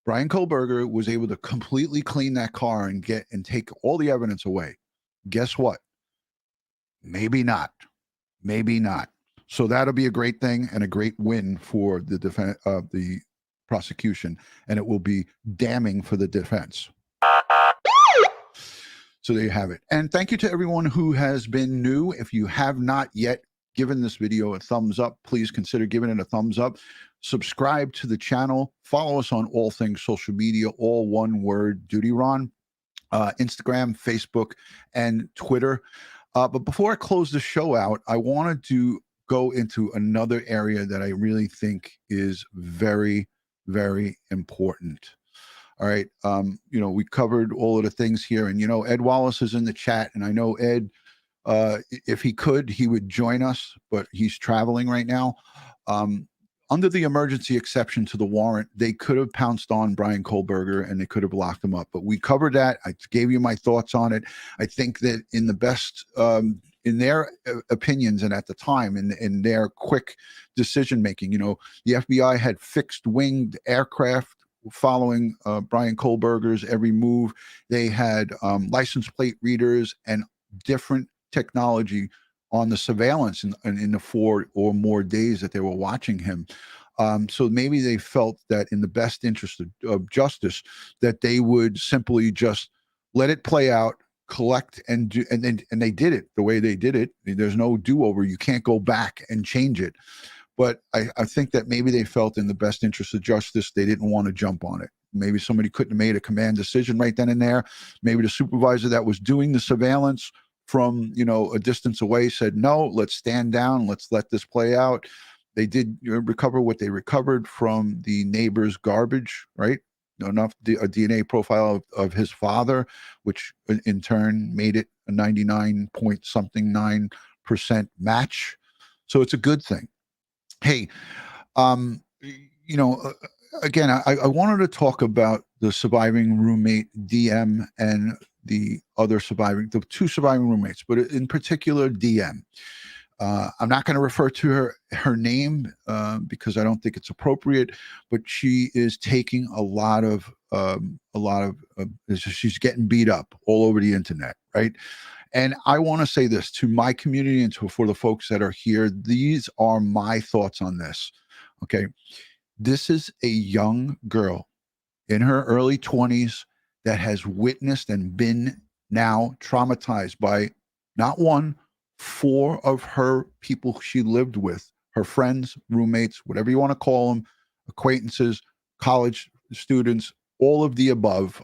Bryan Kohberger was able to completely clean that car and take all the evidence away. Guess what? Maybe not. Maybe not. So that'll be a great thing and a great win for the the prosecution, and it will be damning for the defense. So there you have it. And thank you to everyone who has been new. If you have not yet given this video a thumbs up, please consider giving it a thumbs up. Subscribe to the channel. Follow us on all things social media, all one word, DutyRon, Instagram, Facebook, and Twitter. But before I close the show out, I wanted to go into another area that I really think is very, very important. All right. You know, we covered all of the things here, and, you know, Ed Wallace is in the chat, and I know Ed, if he could, he would join us, but he's traveling right now. Under the emergency exception to the warrant, they could have pounced on Bryan Kohberger and they could have locked him up, but we covered that. I gave you my thoughts on it. I think that in the best, in their opinions and at the time, in their quick decision making, you know, the FBI had fixed winged aircraft following Bryan Kohberger's every move. They had license plate readers and different technology on the surveillance in the 4 or more days that they were watching him. So maybe they felt that in the best interest of justice, that they would simply just let it play out, collect, and do, and they did it the way they did it. There's no do-over. You can't go back and change it. But I think that maybe they felt in the best interest of justice, they didn't want to jump on it. Maybe somebody couldn't have made a command decision right then and there. Maybe the supervisor that was doing the surveillance from, you know, a distance away said, no, let's stand down. Let's let this play out. They did recover what they recovered from the neighbor's garbage, right? Enough a DNA profile of his father, which in turn made it a 99.9% match. So it's a good thing. Hey, you know, again, I wanted to talk about the surviving roommate DM and the other the 2 surviving roommates, but in particular DM. I'm not going to refer to her name because I don't think it's appropriate, but she is taking a lot of she's getting beat up all over the internet, right? And I want to say this to my community and for the folks that are here. These are my thoughts on this. Okay. This is a young girl in her early 20s that has witnessed and been now traumatized by not 1, 4 of her people she lived with, her friends, roommates, whatever you want to call them, acquaintances, college students, all of the above,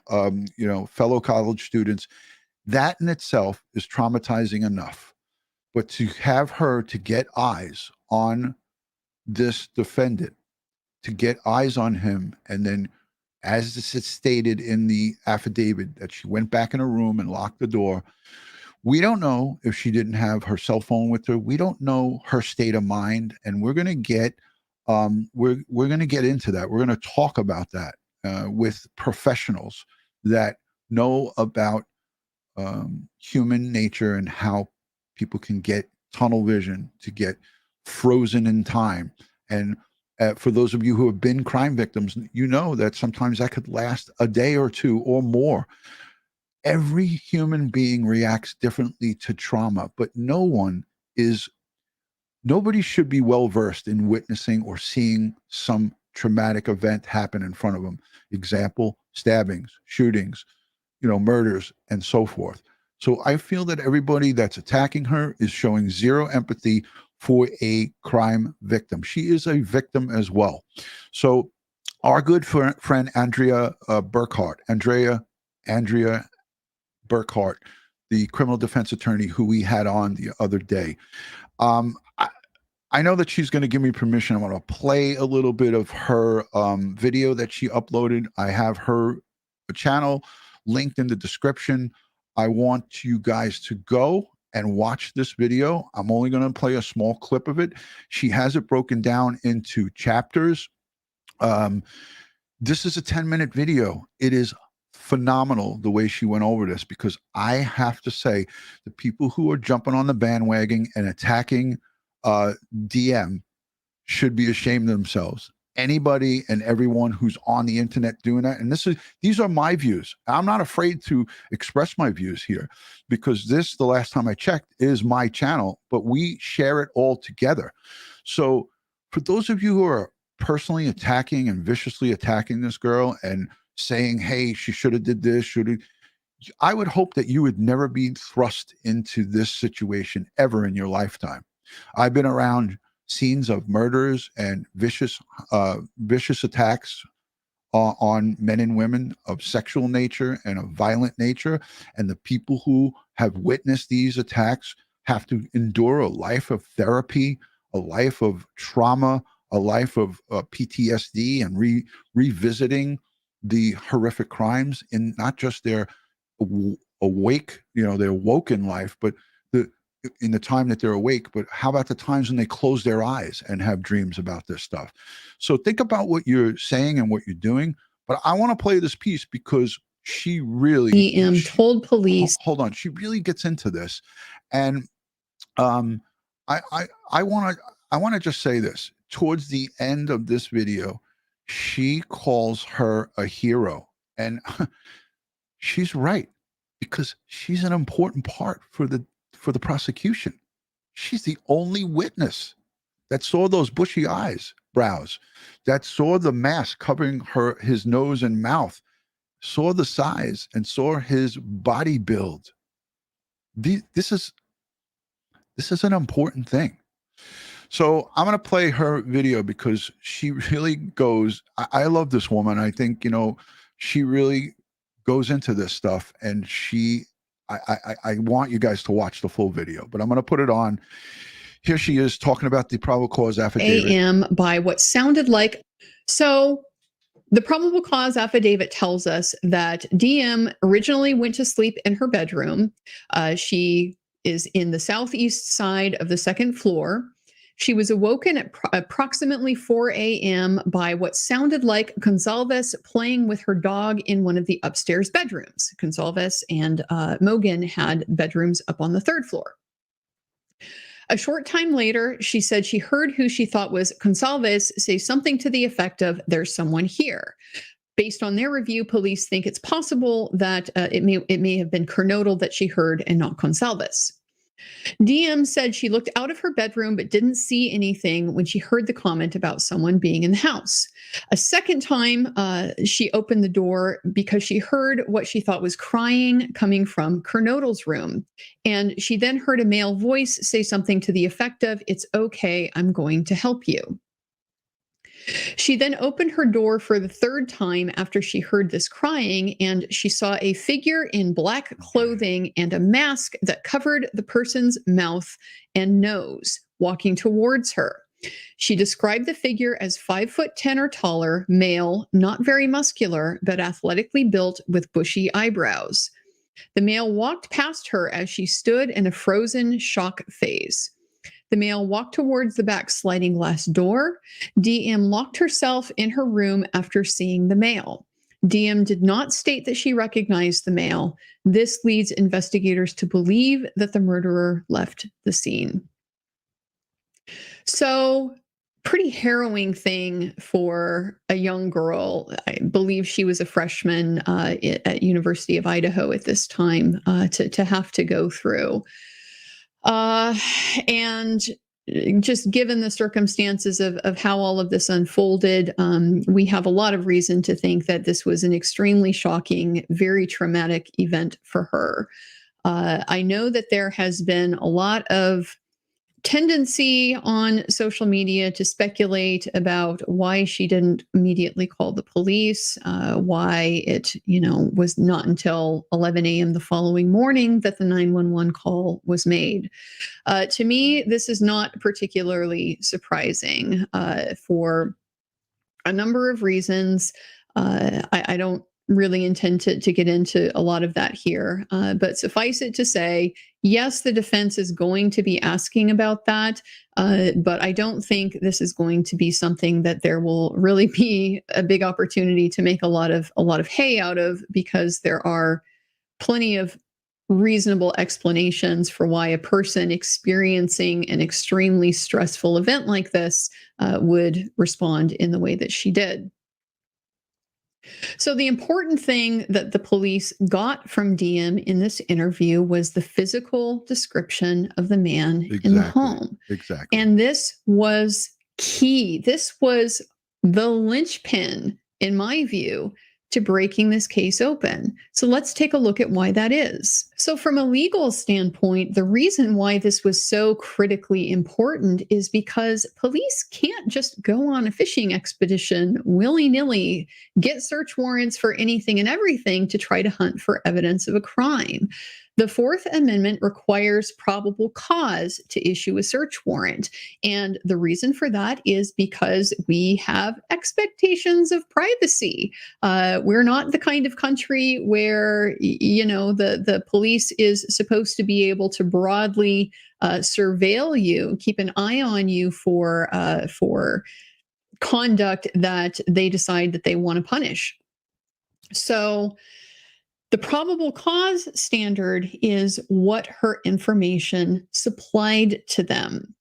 you know, fellow college students. That in itself is traumatizing enough. But to have her to get eyes on this defendant, to get eyes on him, and then, as this is stated in the affidavit, that she went back in her room and locked the door. We don't know if she didn't have her cell phone with her. We don't know her state of mind, and we're going to get we're going to get into that. We're going to talk about that with professionals that know about human nature and how people can get tunnel vision, to get frozen in time. And for those of you who have been crime victims, you know that sometimes that could last a day or 2 or more. Every human being reacts differently to trauma, but nobody should be well versed in witnessing or seeing some traumatic event happen in front of them. Example, stabbings, shootings, you know, murders, and so forth. So I feel that everybody that's attacking her is showing zero empathy for a crime victim. She is a victim as well. So our good friend Andrea Burkhardt, Andrea Burkhardt, the criminal defense attorney who we had on the other day. I know that she's going to give me permission. I'm going to play a little bit of her video that she uploaded. I have her channel linked in the description. I want you guys to go and watch this video. I'm only going to play a small clip of it. She has it broken down into chapters. This is a 10-minute video. It is phenomenal the way she went over this, because I have to say the people who are jumping on the bandwagon and attacking DM should be ashamed of themselves. anybody and everyone who's on the internet doing that. And these are my views. I'm not afraid to express my views here, because this, the last time I checked, is my channel, but we share it all together. So for those of you who are personally attacking and viciously attacking this girl and saying, hey, she should have did this, I would hope that you would never be thrust into this situation ever in your lifetime. I've been around scenes of murders and vicious attacks on men and women of sexual nature and of violent nature. And the people who have witnessed these attacks have to endure a life of therapy, a life of trauma, a life of PTSD, and revisiting the horrific crimes in not just their awake, their woken life, but in the time that they're awake. But how about the times when they close their eyes and have dreams about this stuff? So think about what you're saying and what you're doing. But I want to play this piece because she really told police. Hold on, she really gets into this, and I want to just say this. Towards the end of this video, she calls her a hero, and she's right, because she's an important part for the prosecution. She's the only witness that saw those bushy brows, that saw the mask covering his nose and mouth, saw the size, and saw his body build. This is an important thing. So I'm going to play her video because she really goes, I love this woman. I think, she really goes into this stuff, and I want you guys to watch the full video, but I'm going to put it on. Here she is talking about the probable cause affidavit. AM by what sounded like. So the probable cause affidavit tells us that DM originally went to sleep in her bedroom. She is in the southeast side of the second floor. She was awoken at approximately 4 a.m. by what sounded like Gonsalves playing with her dog in one of the upstairs bedrooms. Gonsalves and Mogan had bedrooms up on the third floor. A short time later, she said she heard who she thought was Gonsalves say something to the effect of, "There's someone here." Based on their review, police think it's possible that it may have been Kernodle that she heard and not Gonsalves. DM said she looked out of her bedroom but didn't see anything when she heard the comment about someone being in the house. A second time, she opened the door because she heard what she thought was crying coming from Kernodle's room. And she then heard a male voice say something to the effect of, "It's okay, I'm going to help you." She then opened her door for the third time after she heard this crying, and she saw a figure in black clothing and a mask that covered the person's mouth and nose walking towards her. She described the figure as 5'10" or taller, male, not very muscular, but athletically built with bushy eyebrows. The male walked past her as she stood in a frozen shock phase. The male walked towards the back sliding glass door. DM locked herself in her room after seeing the male. DM did not state that she recognized the male. This leads investigators to believe that the murderer left the scene. So, pretty harrowing thing for a young girl. I believe she was a freshman at University of Idaho at this time to have to go through. And just given the circumstances of how all of this unfolded, we have a lot of reason to think that this was an extremely shocking, very traumatic event for her. I know that there has been a lot of tendency on social media to speculate about why she didn't immediately call the police, why it, was not until 11 a.m. the following morning that the 911 call was made. To me, this is not particularly surprising for a number of reasons. I don't really intend to get into a lot of that here, but suffice it to say, yes, the defense is going to be asking about that, but I don't think this is going to be something that there will really be a big opportunity to make a lot of hay out of, because there are plenty of reasonable explanations for why a person experiencing an extremely stressful event like this would respond in the way that she did. So the important thing that the police got from DM in this interview was the physical description of the man in the home. Exactly. And this was key. This was the linchpin, in my view, to breaking this case open. So let's take a look at why that is. So from a legal standpoint, the reason why this was so critically important is because police can't just go on a fishing expedition willy-nilly, get search warrants for anything and everything to try to hunt for evidence of a crime. The Fourth Amendment requires probable cause to issue a search warrant. And the reason for that is because we have expectations of privacy. We're not the kind of country where, the police is supposed to be able to broadly surveil you, keep an eye on you for conduct that they decide that they want to punish. So the probable cause standard is what her information supplied to them.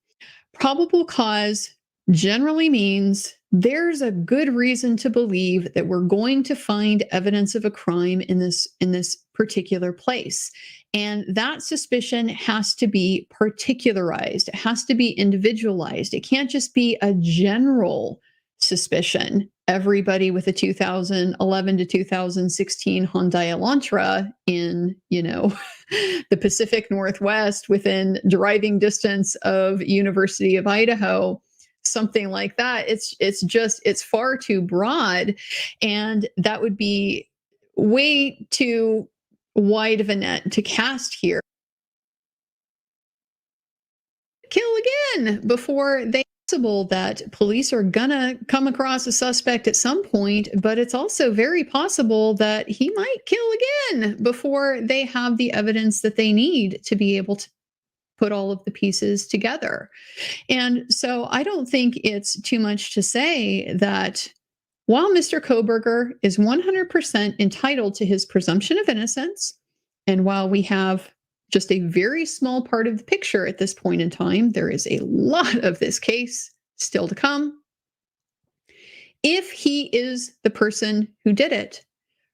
Probable cause generally means there's a good reason to believe that we're going to find evidence of a crime in this particular place. And that suspicion has to be particularized. It has to be individualized. It can't just be a general suspicion. Everybody with a 2011 to 2016 Hyundai Elantra in, the Pacific Northwest within driving distance of University of Idaho, something like that. It's far too broad, and that would be way too wide of a net to cast here. Kill again before they possible that police are gonna come across a suspect at some point, but it's also very possible that he might kill again before they have the evidence that they need to be able to put all of the pieces together. And so I don't think it's too much to say that while Mr. Kohberger is 100% entitled to his presumption of innocence, and while we have just a very small part of the picture at this point in time, there is a lot of this case still to come. If he is the person who did it,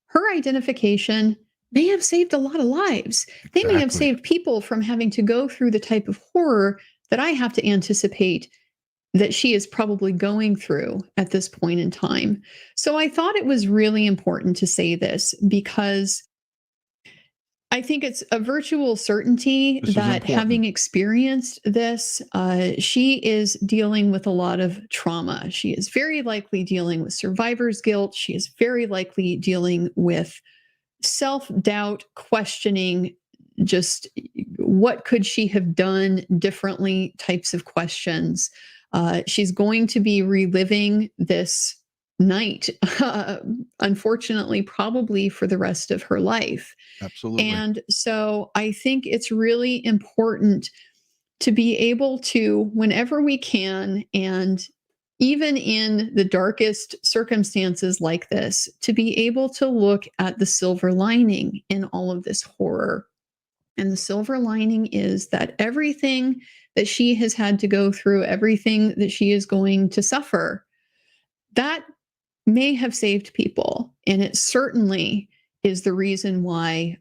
her identification may have saved a lot of lives. They may have saved people from having to go through the type of horror that I have to anticipate that she is probably going through at this point in time. So I thought it was really important to say this because I think it's a virtual certainty that having experienced this, she is dealing with a lot of trauma. She is very likely dealing with survivor's guilt. She is very likely dealing with self-doubt, questioning just what could she have done differently types of questions. She's going to be reliving this night, unfortunately, probably for the rest of her life. Absolutely. And so I think it's really important to be able to, whenever we can, and even in the darkest circumstances like this, to be able to look at the silver lining in all of this horror. And the silver lining is that everything that she has had to go through, everything that she is going to suffer, that may have saved people. And it certainly is the reason why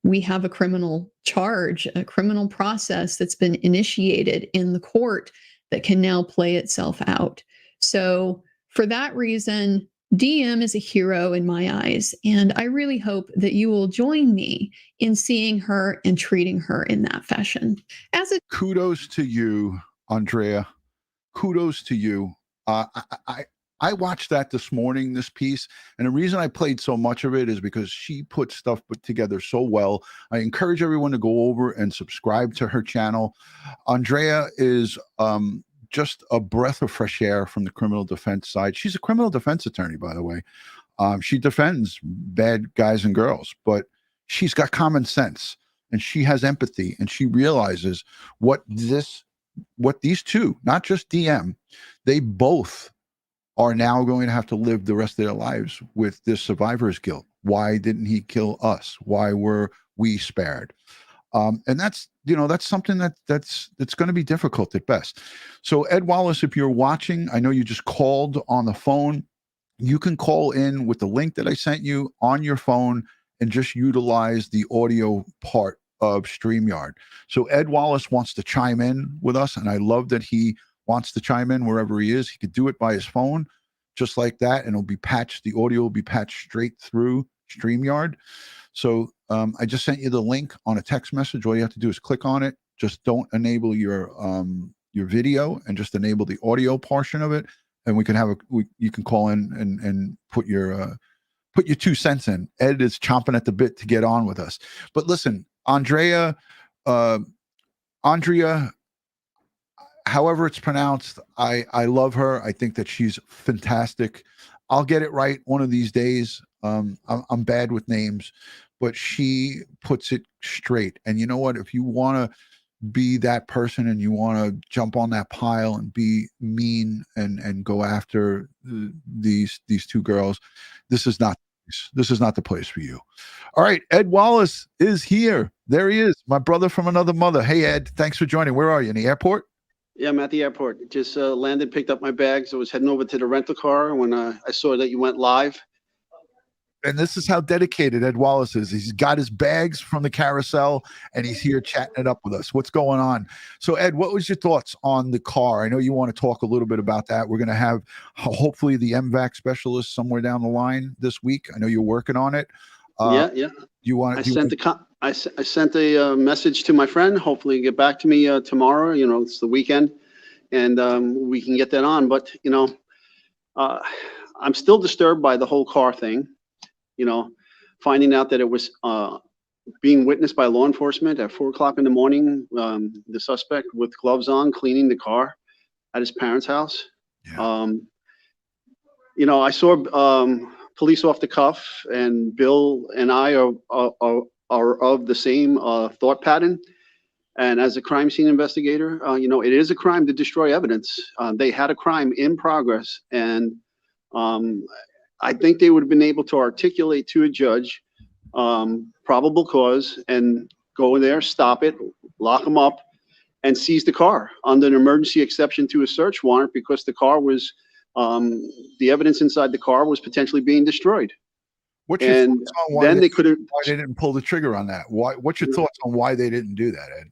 we have a criminal charge, a criminal process that's been initiated in the court that can now play itself out. So for that reason, DM is a hero in my eyes. And I really hope that you will join me in seeing her and treating her in that fashion. Kudos to you, Andrea. Kudos to you. I watched that this morning, this piece, and the reason I played so much of it is because she put stuff together so well. I encourage everyone to go over and subscribe to her channel. Andrea is just a breath of fresh air from the criminal defense side. She's a criminal defense attorney, by the way. She defends bad guys and girls, but she's got common sense and she has empathy, and she realizes what these two, not just DM, they both are now going to have to live the rest of their lives with this survivor's guilt. Why didn't he kill us? Why were we spared. And that's something that's going to be difficult at best. So Ed Wallace, if you're watching, I know you just called on the phone. You can call in with the link that I sent you on your phone and just utilize the audio part of StreamYard. So Ed Wallace wants to chime in with us, and I love that he wants to chime in wherever he is. He could do it by his phone, just like that, and it'll be patched. The audio will be patched straight through StreamYard. So I just sent you the link on a text message. All you have to do is click on it. Just don't enable your video, and just enable the audio portion of it. And we can have you can call in and put your 2 cents in. Ed is chomping at the bit to get on with us. But listen, Andrea, however it's pronounced, I love her. I think that she's fantastic. I'll get it right one of these days. I'm bad with names, but she puts it straight. And you know what? If you want to be that person and you want to jump on that pile and be mean and go after these 2 girls, this is not the place for you. All right, Ed Wallace is here. There he is, my brother from another mother. Hey, Ed, thanks for joining. Where are you, in the airport? Yeah, I'm at the airport. Just landed, picked up my bags. I was heading over to the rental car when I saw that you went live. And this is how dedicated Ed Wallace is. He's got his bags from the carousel, and he's here chatting it up with us. What's going on? So, Ed, what was your thoughts on the car? I know you want to talk a little bit about that. We're going to have hopefully the MVAC specialist somewhere down the line this week. I know you're working on it. Yeah. I sent a message to my friend. Hopefully, he'll get back to me tomorrow. It's the weekend, and we can get that on. But I'm still disturbed by the whole car thing. Finding out that it was being witnessed by law enforcement at 4 o'clock in the morning, the suspect with gloves on, cleaning the car at his parents' house. Yeah. I saw police off the cuff, and Bill and I are of the same thought pattern. And as a crime scene investigator, it is a crime to destroy evidence. They had a crime in progress, and I think they would have been able to articulate to a judge probable cause and go there, stop it, lock them up, and seize the car under an emergency exception to a search warrant, because the car was, the evidence inside the car was potentially being destroyed. What's your thoughts on why they could have? Why they didn't pull the trigger on that? What's your thoughts on why they didn't do that, Ed?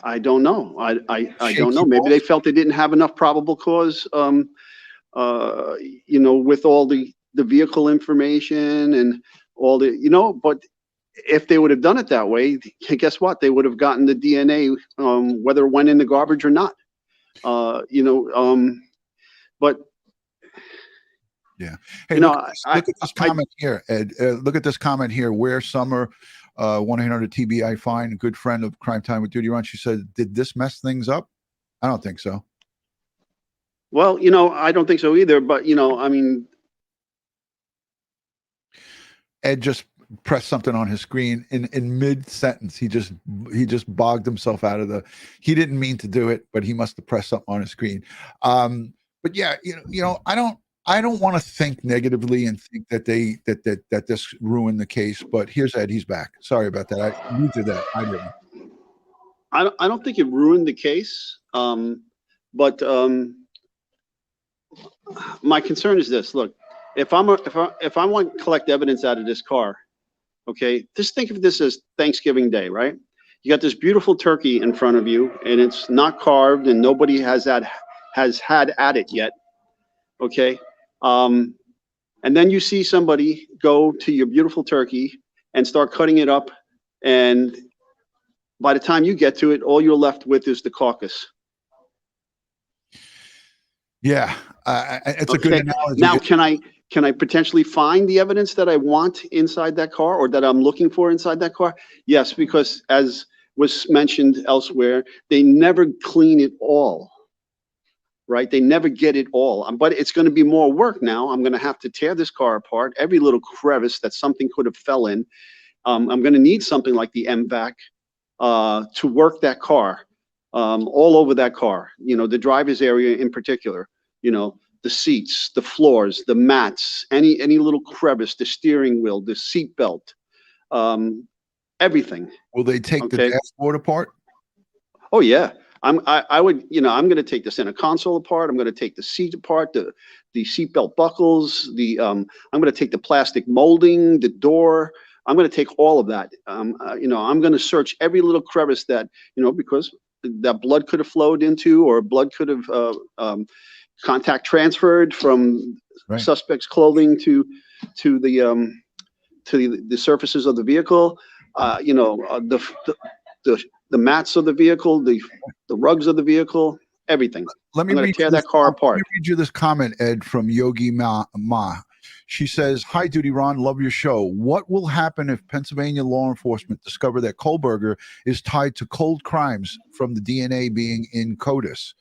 I don't know. I don't know. Maybe they felt they didn't have enough probable cause. With all the vehicle information and all the, but if they would have done it that way, guess what? They would have gotten the DNA, whether it went in the garbage or not. But yeah. Hey, look at this comment here, Ed. Look at this comment here. Where Summer, 1-800-TBI fine, a good friend of Crime Time with DutyRon. She said, "Did this mess things up?" I don't think so. Well, I don't think so either, but, Ed just pressed something on his screen in mid-sentence. He just bogged himself out of he didn't mean to do it, but he must have pressed something on his screen. But yeah, I don't want to think negatively and think that that this ruined the case, but here's Ed. He's back. Sorry about that. You did that. I didn't. I don't think it ruined the case. But my concern is this. Look, if I want to collect evidence out of this car, okay, just think of this as Thanksgiving Day, right? You got this beautiful turkey in front of you, and it's not carved, and nobody has had at it yet, okay? And then you see somebody go to your beautiful turkey and start cutting it up, and by the time you get to it, all you're left with is the carcass. Yeah, it's a good analogy. Now, can I potentially find the evidence that I want inside that car, or that I'm looking for inside that car? Yes, because as was mentioned elsewhere, they never clean it all, right? They never get it all. But it's going to be more work now. I'm going to have to tear this car apart, every little crevice that something could have fell in. I'm going to need something like the MVAC to work that car. All over that car, the driver's area in particular, the seats, the floors, the mats, any little crevice, the steering wheel, the seat belt, everything. Will they take the Okay. dashboard apart? Oh yeah. I would, I'm going to take the center console apart. I'm going to take the seat apart, the seatbelt buckles, I'm going to take the plastic molding, the door. I'm going to take all of that. I'm going to search every little crevice that, because that blood could have flowed into, or blood could have contact transferred from suspect's clothing to the surfaces of the vehicle. The mats of the vehicle, the rugs of the vehicle, everything. Let me I'm going to tear that car apart. Let me read you this comment, Ed, from Yogi Ma. She says, "Hi, DutyRon, love your show. What will happen if Pennsylvania law enforcement discover that Kohberger is tied to cold crimes from the DNA being in CODIS?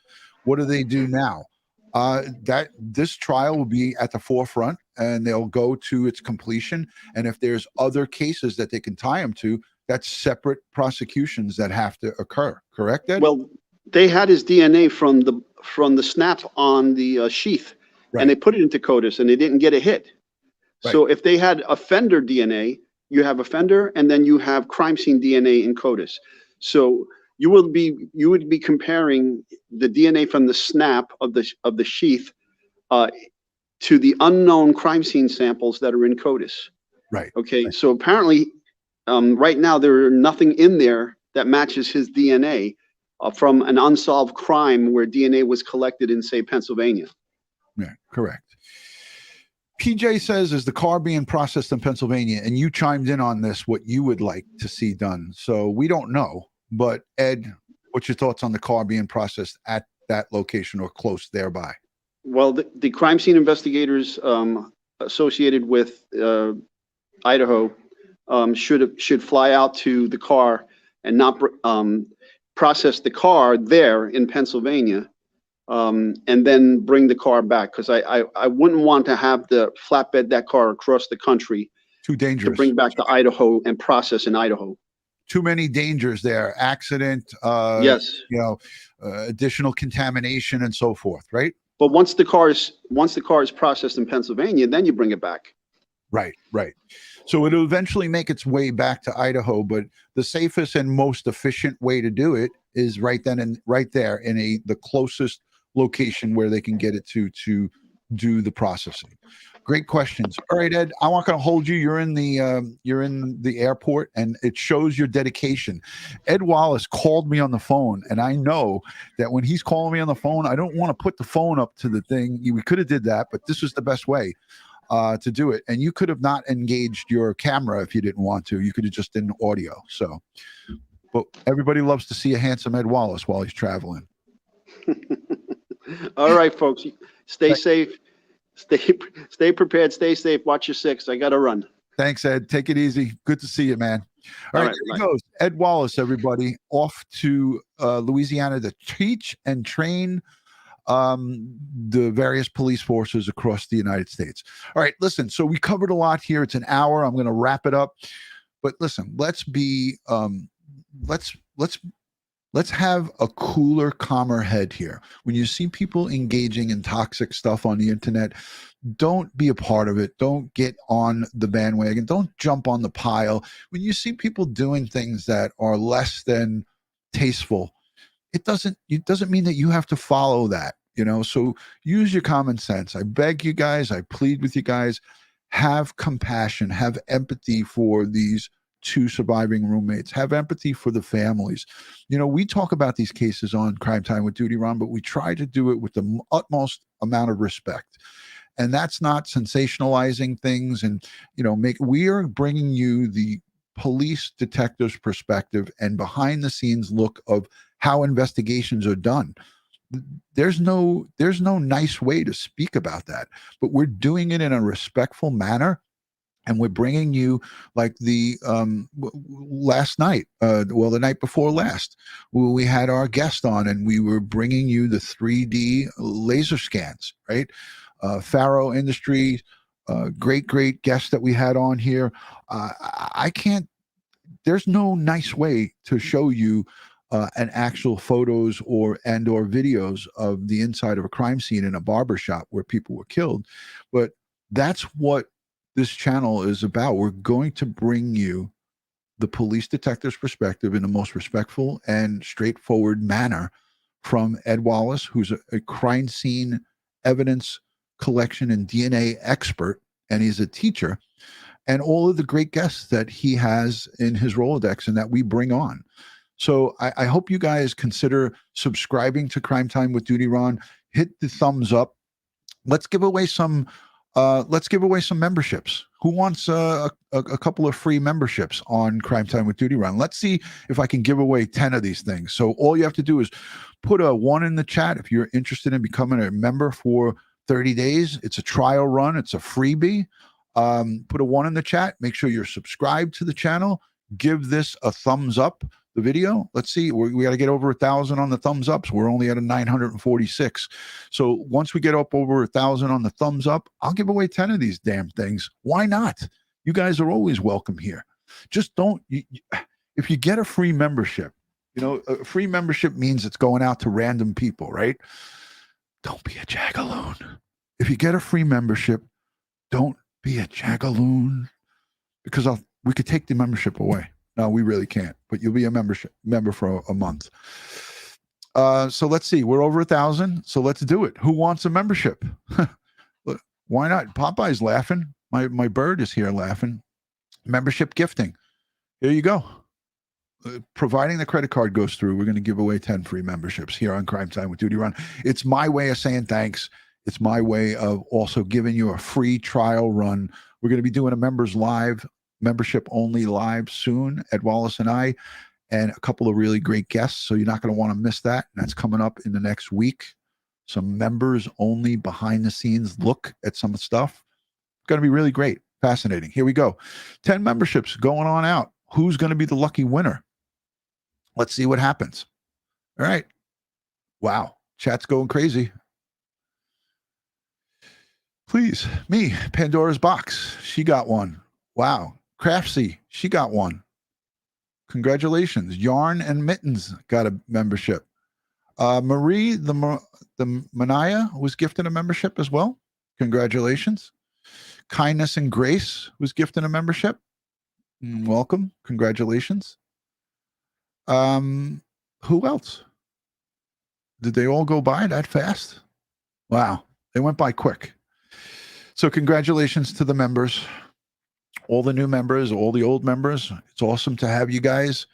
What do they do now?" That this trial will be at the forefront, and they'll go to its completion. And if there's other cases that they can tie him to, that's separate prosecutions that have to occur. Correct, Ed? Well, they had his DNA from the snap on the sheath, and they put it into CODIS, and they didn't get a hit. So if they had offender DNA, you have offender, and then you have crime scene DNA in CODIS. So you would be comparing the DNA from the snap of the sheath to the unknown crime scene samples that are in CODIS. Right. Okay. So apparently, right now there are nothing in there that matches his DNA from an unsolved crime where DNA was collected in, say, Pennsylvania. Yeah, correct. PJ says, is the car being processed in Pennsylvania? And you chimed in on this, what you would like to see done. So we don't know. But Ed, what's your thoughts on the car being processed at that location or close thereby? Well, the crime scene investigators associated with Idaho should fly out to the car and not process the car there in Pennsylvania, and then bring the car back, because I wouldn't want to have the flatbed that car across the country. Too dangerous. To bring back to Idaho and process in Idaho. Too many dangers there. Accident. Yes. Additional contamination and so forth. Right. But once the car is processed in Pennsylvania, then you bring it back. Right. So it'll eventually make its way back to Idaho, but the safest and most efficient way to do it is right then and right there in the closest location where they can get it to do the processing. Great questions. All right, Ed, I'm not going to hold you. You're in the airport, and it shows your dedication. Ed Wallace called me on the phone, and I know that when he's calling me on the phone, I don't want to put the phone up to the thing. We could have did that, but this was the best way to do it. And you could have not engaged your camera if you didn't want to. You could have just done audio. So, but everybody loves to see a handsome Ed Wallace while he's traveling. All right, folks, stay safe. Stay prepared, stay safe, watch your six. I got to run. Thanks, Ed. Take it easy. Good to see you, man. All right, there he goes. Ed Wallace, everybody, off to Louisiana to teach and train the various police forces across the United States. All right, listen, so we covered a lot here. It's an hour. I'm going to wrap it up. But listen, let's have a cooler, calmer head here. When you see people engaging in toxic stuff on the internet, don't be a part of it. Don't get on the bandwagon. Don't jump on the pile. When you see people doing things that are less than tasteful, it doesn't mean that you have to follow that, so use your common sense. I beg you guys, I plead with you guys, have compassion, have empathy for these two surviving roommates, have empathy for the families. We talk about these cases on Crime Time with DutyRon, but we try to do it with the utmost amount of respect. And that's not sensationalizing things. And, we are bringing you the police detective's perspective and behind the scenes look of how investigations are done. There's no nice way to speak about that, but we're doing it in a respectful manner. And we're bringing you like the last night, the night before last, we had our guest on and we were bringing you the 3D laser scans, right? Faro Industries, great guest that we had on here. There's no nice way to show you an actual photos or videos of the inside of a crime scene in a barbershop where people were killed. But that's what this channel is about. We're going to bring you the police detective's perspective in the most respectful and straightforward manner from Ed Wallace, who's a crime scene evidence collection and DNA expert, and he's a teacher, and all of the great guests that he has in his Rolodex and that we bring on. So I hope you guys consider subscribing to Crime Time with DutyRon. Hit the thumbs up. Let's give away some memberships. Who wants a couple of free memberships on Crime Time with DutyRon? Let's see if I can give away 10 of these things. So all you have to do is put a 1 in the chat if you're interested in becoming a member for 30 days. It's a trial run. It's a freebie. Put a 1 in the chat. Make sure you're subscribed to the channel. Give this a thumbs up, the video. Let's see. We got to get over 1,000 on the thumbs ups. We're only at a 946. So once we get up over 1,000 on the thumbs up, I'll give away 10 of these damn things. Why not? You guys are always welcome here. Just don't. If you get a free membership, a free membership means it's going out to random people, right? Don't be a jagaloon. If you get a free membership, don't be a jagaloon, because we could take the membership away. No, we really can't, but you'll be a member for a month. So let's see. We're over 1,000. So let's do it. Who wants a membership? Why not? Popeye's laughing. My bird is here laughing. Membership gifting. Here you go. Providing the credit card goes through, we're going to give away 10 free memberships here on Crime Time with DutyRon. It's my way of saying thanks. It's my way of also giving you a free trial run. We're going to be doing a membership only live soon, Ed Wallace and I, and a couple of really great guests. So you're not going to want to miss that. And that's coming up in the next week. Some members only behind the scenes look at some stuff. It's going to be really great. Fascinating. Here we go. 10 memberships going on out. Who's going to be the lucky winner? Let's see what happens. All right. Wow. Chat's going crazy. Please. Me. Pandora's Box. She got one. Wow. Craftsy. She got one. Congratulations. Yarn and Mittens got a membership. Marie, the Manaya, was gifted a membership as well. Congratulations. Kindness and Grace was gifted a membership. Welcome. Congratulations. Who else? Did they all go by that fast? Wow. They went by quick. So congratulations to the members, all the new members, all the old members. It's awesome to have you guys.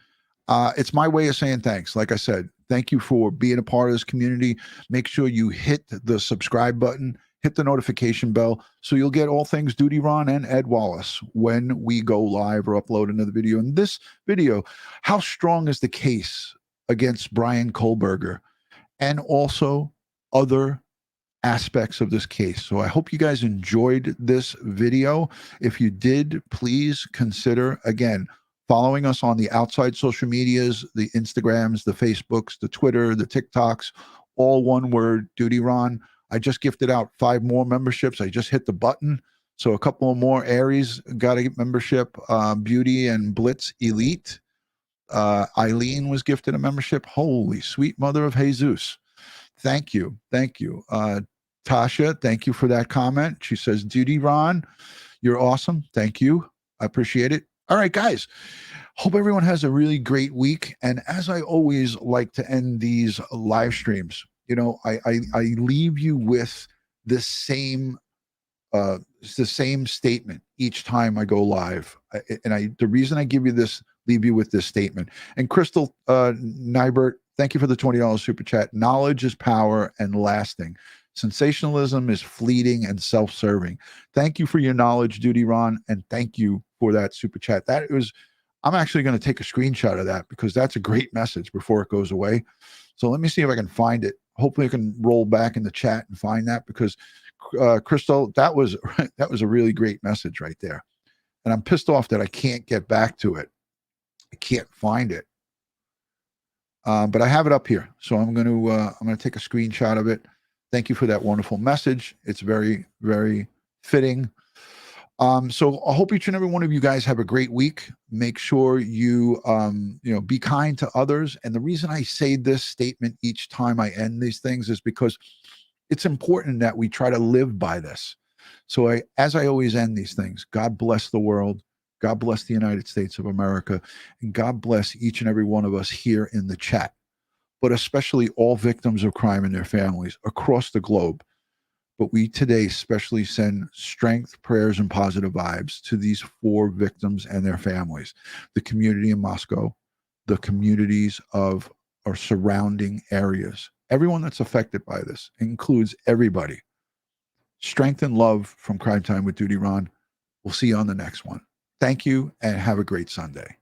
It's my way of saying thanks. Like I said, thank you for being a part of this community. Make sure you hit the subscribe button, hit the notification bell, so you'll get all things DutyRon and Ed Wallace when we go live or upload another video. In this video, how strong is the case against Bryan Kohberger, and also other aspects of this case. So I hope you guys enjoyed this video. If you did, please consider, again, following us on the outside social medias, the Instagrams, the Facebooks, the Twitter, the TikToks, all one word, DutyRon. I just gifted out 5 more memberships. I just hit the button. So a couple of more Aries got a membership. Beauty and Blitz Elite. Eileen was gifted a membership. Holy sweet mother of Jesus. Thank you. Thank you. Tasha, thank you for that comment. She says, DutyRon, you're awesome. Thank you. I appreciate it. All right, guys. Hope everyone has a really great week. And as I always like to end these live streams, I leave you with the same statement each time I go live. The reason I leave you with this statement. And Crystal Nybert, thank you for the $20 super chat. Knowledge is power and lasting. Sensationalism is fleeting and self-serving. Thank you for your knowledge, DutyRon, and thank you for that super chat. I'm actually going to take a screenshot of that because that's a great message before it goes away. So let me see if I can find it. Hopefully I can roll back in the chat and find that, because Crystal, that was a really great message right there. And I'm pissed off that I can't get back to it. I can't find it. But I have it up here. So I'm going to take a screenshot of it. Thank you for that wonderful message. It's very, very fitting. So I hope each and every one of you guys have a great week. Make sure you, be kind to others. And the reason I say this statement each time I end these things is because it's important that we try to live by this. So as I always end these things, God bless the world. God bless the United States of America. And God bless each and every one of us here in the chat, but especially all victims of crime and their families across the globe. But we today especially send strength, prayers, and positive vibes to these 4 victims and their families, the community in Moscow, the communities of our surrounding areas. Everyone that's affected by this includes everybody. Strength and love from Crime Time with DutyRon. We'll see you on the next one. Thank you and have a great Sunday.